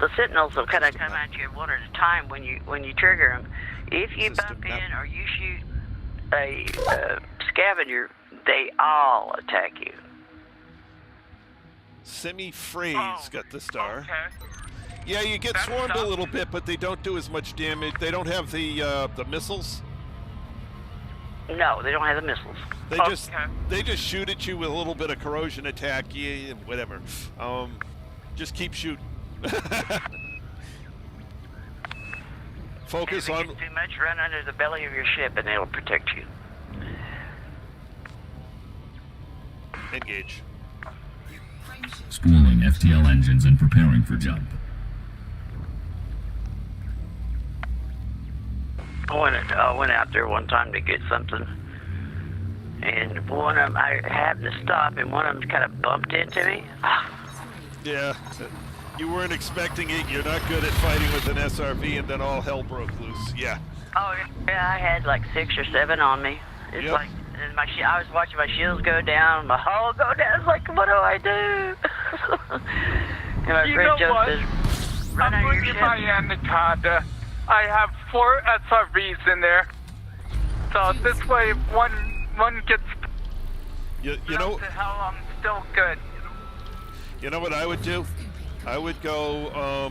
The Sentinels will kind of come at you one at a time when you trigger them. If you bump in or you shoot a scavenger, they all attack you. Semi-Phrase got the star. Okay. Yeah, you get That swarmed a sucks. little bit, but they don't do as much damage. They don't have the missiles. No, they don't have the missiles. They just shoot at you with a little bit of corrosion attack, yeah, whatever. Just keep shooting. Focus If on. it gets too much, run under the belly of your ship, and it'll protect you. Engage. Frameshift Spooling FTL engines and preparing for jump. I went out there one time to get something, and one of them, I happened to stop, and one of them kind of bumped into me. Yeah, you weren't expecting it. You're not good at fighting with an SRV, and then all hell broke loose. Yeah. Oh, yeah, I had like 6 or 7 on me. It's Yep. like, and I was watching my shields go down, my hull go down. It's like, what do I do? And my You friend know Joe what? says, run I'm under your bringing ship. my Anaconda. I have 4 SRVs in there. So this way, if one gets You blown know. to hell, I'm still good. You know what I would do? I would go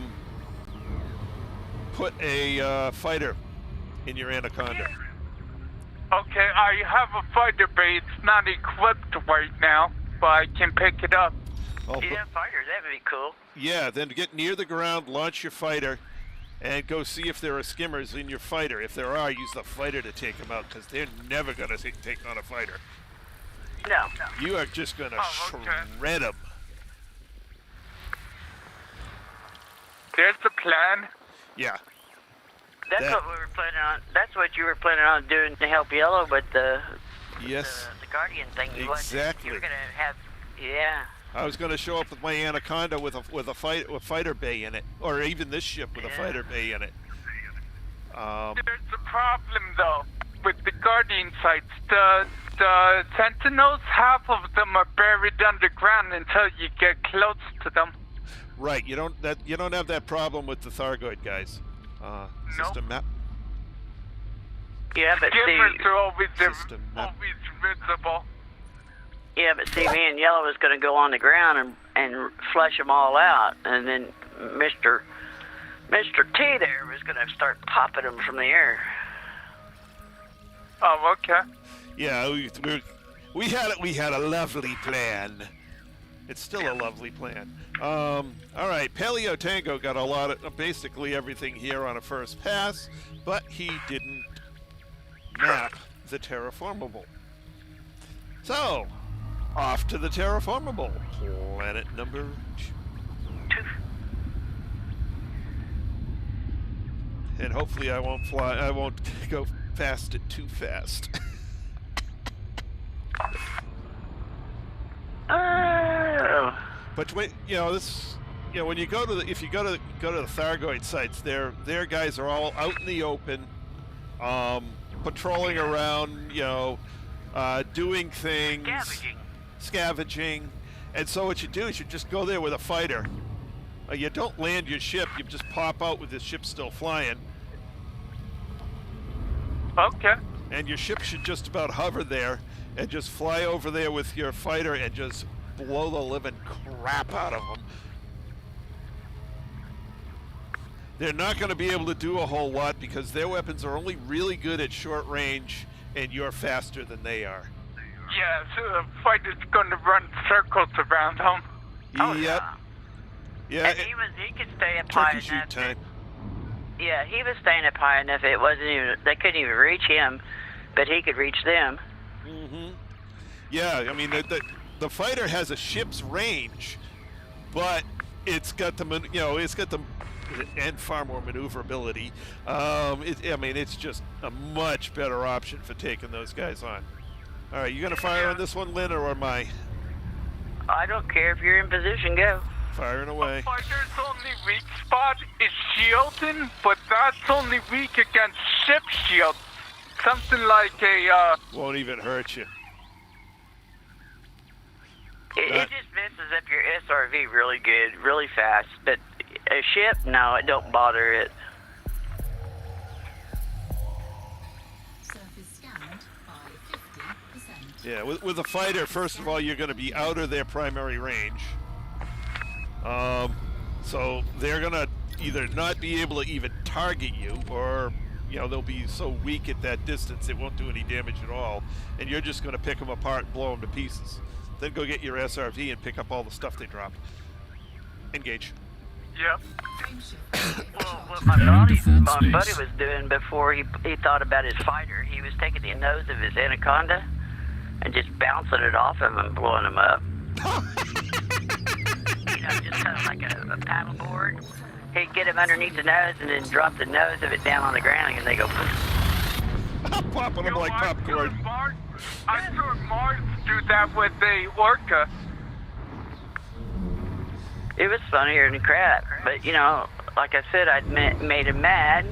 put a fighter in your Anaconda. Okay, I have a fighter bay. It's not equipped right now, but I can pick it up. I'll You put- have fighters, that would be cool. yeah, then get near the ground, launch your fighter, and go see if there are skimmers in your fighter. If there are, use the fighter to take them out, because they're never going to take on a fighter. No. You are just going to Oh, okay. shred them. There's the plan. Yeah. That's That- what we were planning on. That's what you were planning on doing to help Yellow, but the Yes. Guardian thing. You wasn't. Exactly. You were gonna have. Yeah. I was going to show up with my Anaconda with a fighter bay in it, or even this ship with a Yeah. fighter bay in it. There's a problem though with the Guardian sites. The Sentinels, half of them are buried underground until you get close to them. Right. You don't have that problem with the Thargoid guys. System map. Yeah, but Skimmers see. are always System map. visible. Yeah, but see, me and Yellow was gonna go on the ground and flush them all out, and then Mr. T there was gonna start popping them from the air. Oh, okay. Yeah, we had a lovely plan. It's still a lovely plan. All right, Paleo Tango got a lot of basically everything here on a first pass, but he didn't map the terraformable. So, off to the terraformable planet number 2. And hopefully I won't go past it too fast. Oh. But when when you go to if you go to the Thargoid sites, their guys are all out in the open, patrolling around, doing things, scavenging, and so what you do is you just go there with a fighter. You don't land your ship; you just pop out with the ship still flying, Okay. and your ship should just about hover there and just fly over there with your fighter and just blow the living crap out of them. They're not going to be able to do a whole lot because their weapons are only really good at short range, and you're faster than they are. Yeah, so the fighter's going to run circles around him. Oh, Yep. Yeah. And he could stay up high Turkey shoot enough. time. Yeah, he was staying up high enough. They couldn't even reach him, but he could reach them. Mm-hmm. Yeah, I mean the fighter has a ship's range, but it's got the and far more maneuverability. It's just a much better option for taking those guys on. All right, you gonna fire on this one, Lynn, or am I I don't care if you're in position. Go. firing away? Fighter's only weak spot is shielding, but that's only weak against ship shields. Something like a, Won't even hurt you. It Right. just messes up your SRV really good, really fast. But a ship, no, it don't bother it. surface scanned by 50%. Yeah, with a fighter, first of all, you're going to be out of their primary range. So they're going to either not be able to even target you, or they'll be so weak at that distance it won't do any damage at all, and you're just going to pick them apart and blow them to pieces. Then go get your SRV and pick up all the stuff they drop. Engage. Yep. Well, what my buddy was doing before he thought about his fighter, he was taking the nose of his Anaconda and just bouncing it off him and blowing him up. Just kind of like a paddleboard. He'd get him underneath the nose and then drop the nose of it down on the ground, and they go. Popping them like popcorn. I saw Mars do that with the orca. It was funnier than crap, but like I said, I'd made him mad,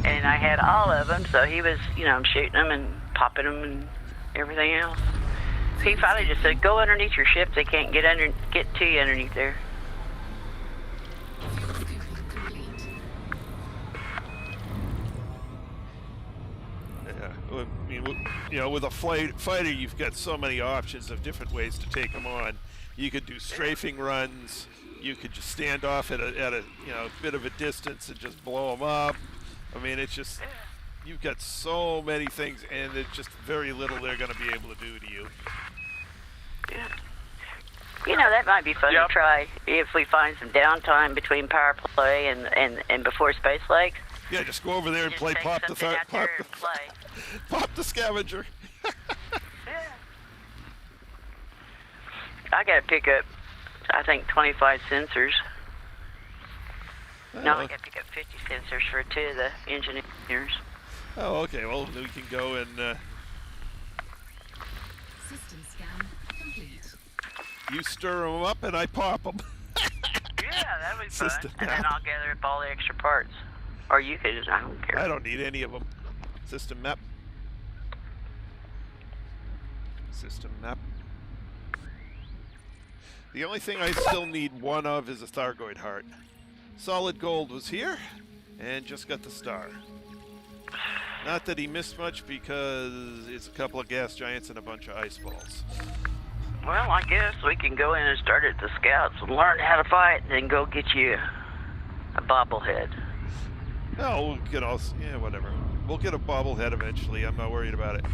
and I had all of them, so he was, I'm shooting them and popping them and everything else. He finally just said, "Go underneath your ship. They can't get to you underneath there." Yeah, I mean, with a fighter, you've got so many options of different ways to take them on. You could do strafing runs. You could just stand off at a bit of a distance and just blow them up. I mean, it's just, you've got so many things, and there's just very little they're going to be able to do to you. Yeah. That might be fun to try if we find some downtime between power play and before Space Lakes. Yeah, just go over there and play pop the scavenger. I got to pick up, I think, 25 sensors. No, I got to pick up 50 sensors for 2 of the engineers. Oh, okay. Well, we can go and... System scan complete. You stir them up and I pop them. Yeah, that would be fun. System And map. then I'll gather up all the extra parts. Or you could just, I don't care. I don't need any of them. System map. System map. The only thing I still need one of is a Thargoid heart. Solid Gold was here, and just got the star. Not that he missed much, because it's a couple of gas giants and a bunch of ice balls. Well, I guess we can go in and start at the scouts and learn how to fight, and then go get you a bobblehead. No, we'll get all... Yeah, whatever. We'll get a bobblehead eventually. I'm not worried about it.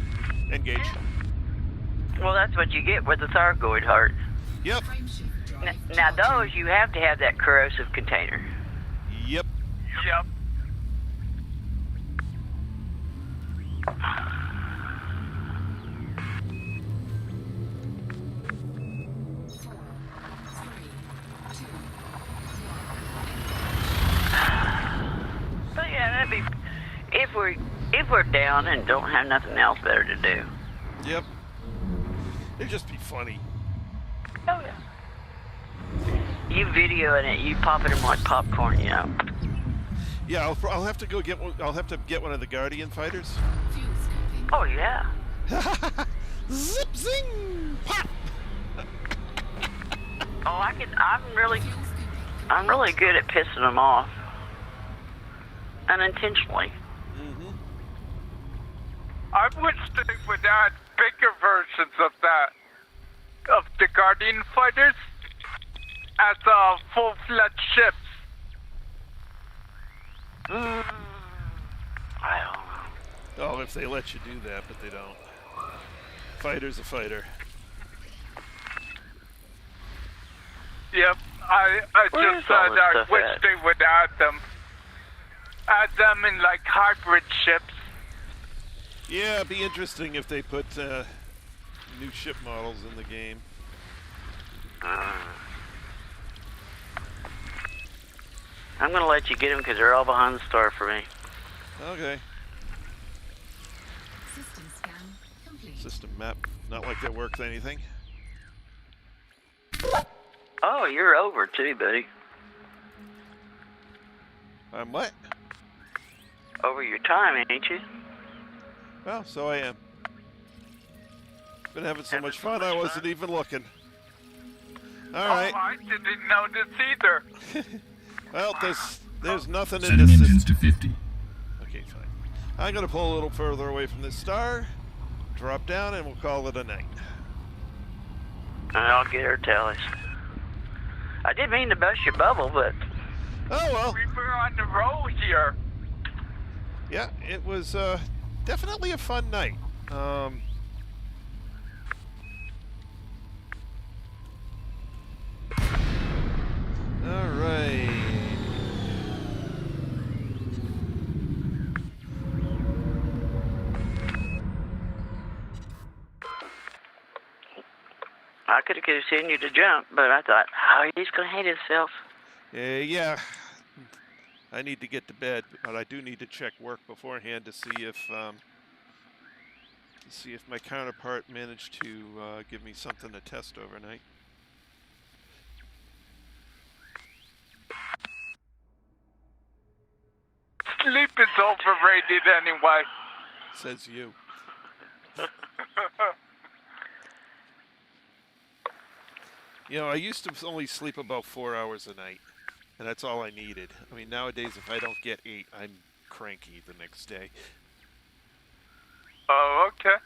Engage. Well, that's what you get with the Thargoid heart. Yep. Now, those, you have to have that corrosive container. Yep. Yep. But yeah, that'd be if we're down and don't have nothing else better to do. Yep. It'd just be funny. Oh yeah. You videoing it, you popping them like popcorn, Yeah, I'll have to go get one. I'll have to get one of the Guardian fighters. Oh yeah. Zip zing pop. Oh, I'm really good at pissing them off. Unintentionally. I wish they would add bigger versions of that, of the Guardian fighters, as full-fledged ships. I don't know. Oh, if they let you do that, but they don't. Fighter's a fighter. Yep, I Where's just said all this I stuff wish at? they would add them. Add them in like hybrid ships. Yeah, it'd be interesting if they put new ship models in the game. I'm gonna let you get them because they're all behind the star for me. Okay. System scan complete. System map. Not like they're worth anything. Oh, you're over too, buddy. I'm what? Over your time, ain't you? Well, so I am. Been having so much fun, I wasn't even looking. All right. Oh, I didn't notice either. Well, there's nothing in Setting this engines system. to 50. Okay, fine. I'm gonna pull a little further away from this star, drop down, and we'll call it a night. I'll get her tallies. I did mean to bust your bubble, but Oh well. We were on the roll here. Yeah, it was definitely a fun night. All right. I could have continued to jump, but I thought, oh, he's going to hate himself. Yeah. I need to get to bed, but I do need to check work beforehand to see if my counterpart managed to give me something to test overnight. Sleep is overrated anyway. Says you. You know, I used to only sleep about 4 hours a night, and that's all I needed. I mean, nowadays, if I don't get 8, I'm cranky the next day. Oh, okay.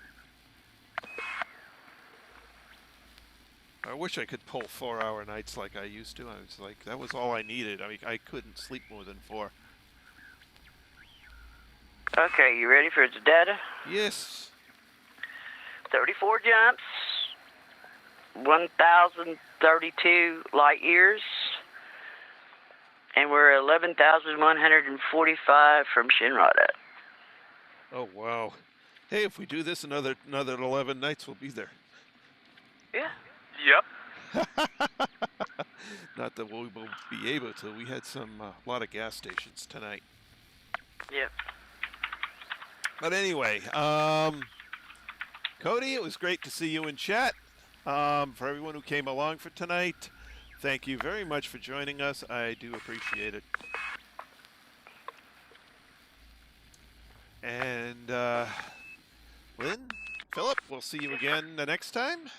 I wish I could pull 4-hour nights like I used to. I was like, that was all I needed. I mean, I couldn't sleep more than 4. Okay, you ready for the data? Yes. 34 jumps, 1,032 light years, and we're 11,145 from Shinrarta. Oh, wow. Hey, if we do this another 11 nights, we'll be there. Yeah. Yep. Not that we will be able to. We had a lot of gas stations tonight. Yep. But anyway, Cody, it was great to see you in chat. For everyone who came along for tonight, thank you very much for joining us. I do appreciate it. And Lynn, Philip, we'll see you again the next time.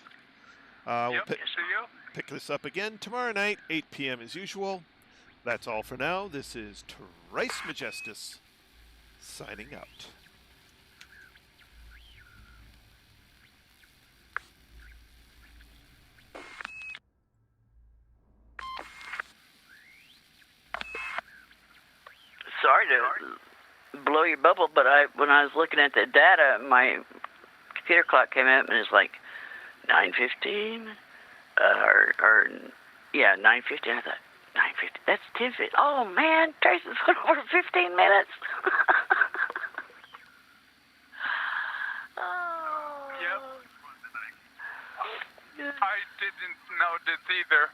We'll Yep, see you. pick this up again tomorrow night, 8 p.m. as usual. That's all for now. This is Trice Majestus signing out. Sorry to blow your bubble, but when I was looking at the data, my computer clock came up and it's like 9:15, or 9:15. I thought 9:50. That's 10:50. Oh man, Trace has went over 15 minutes. Yep. I didn't notice either.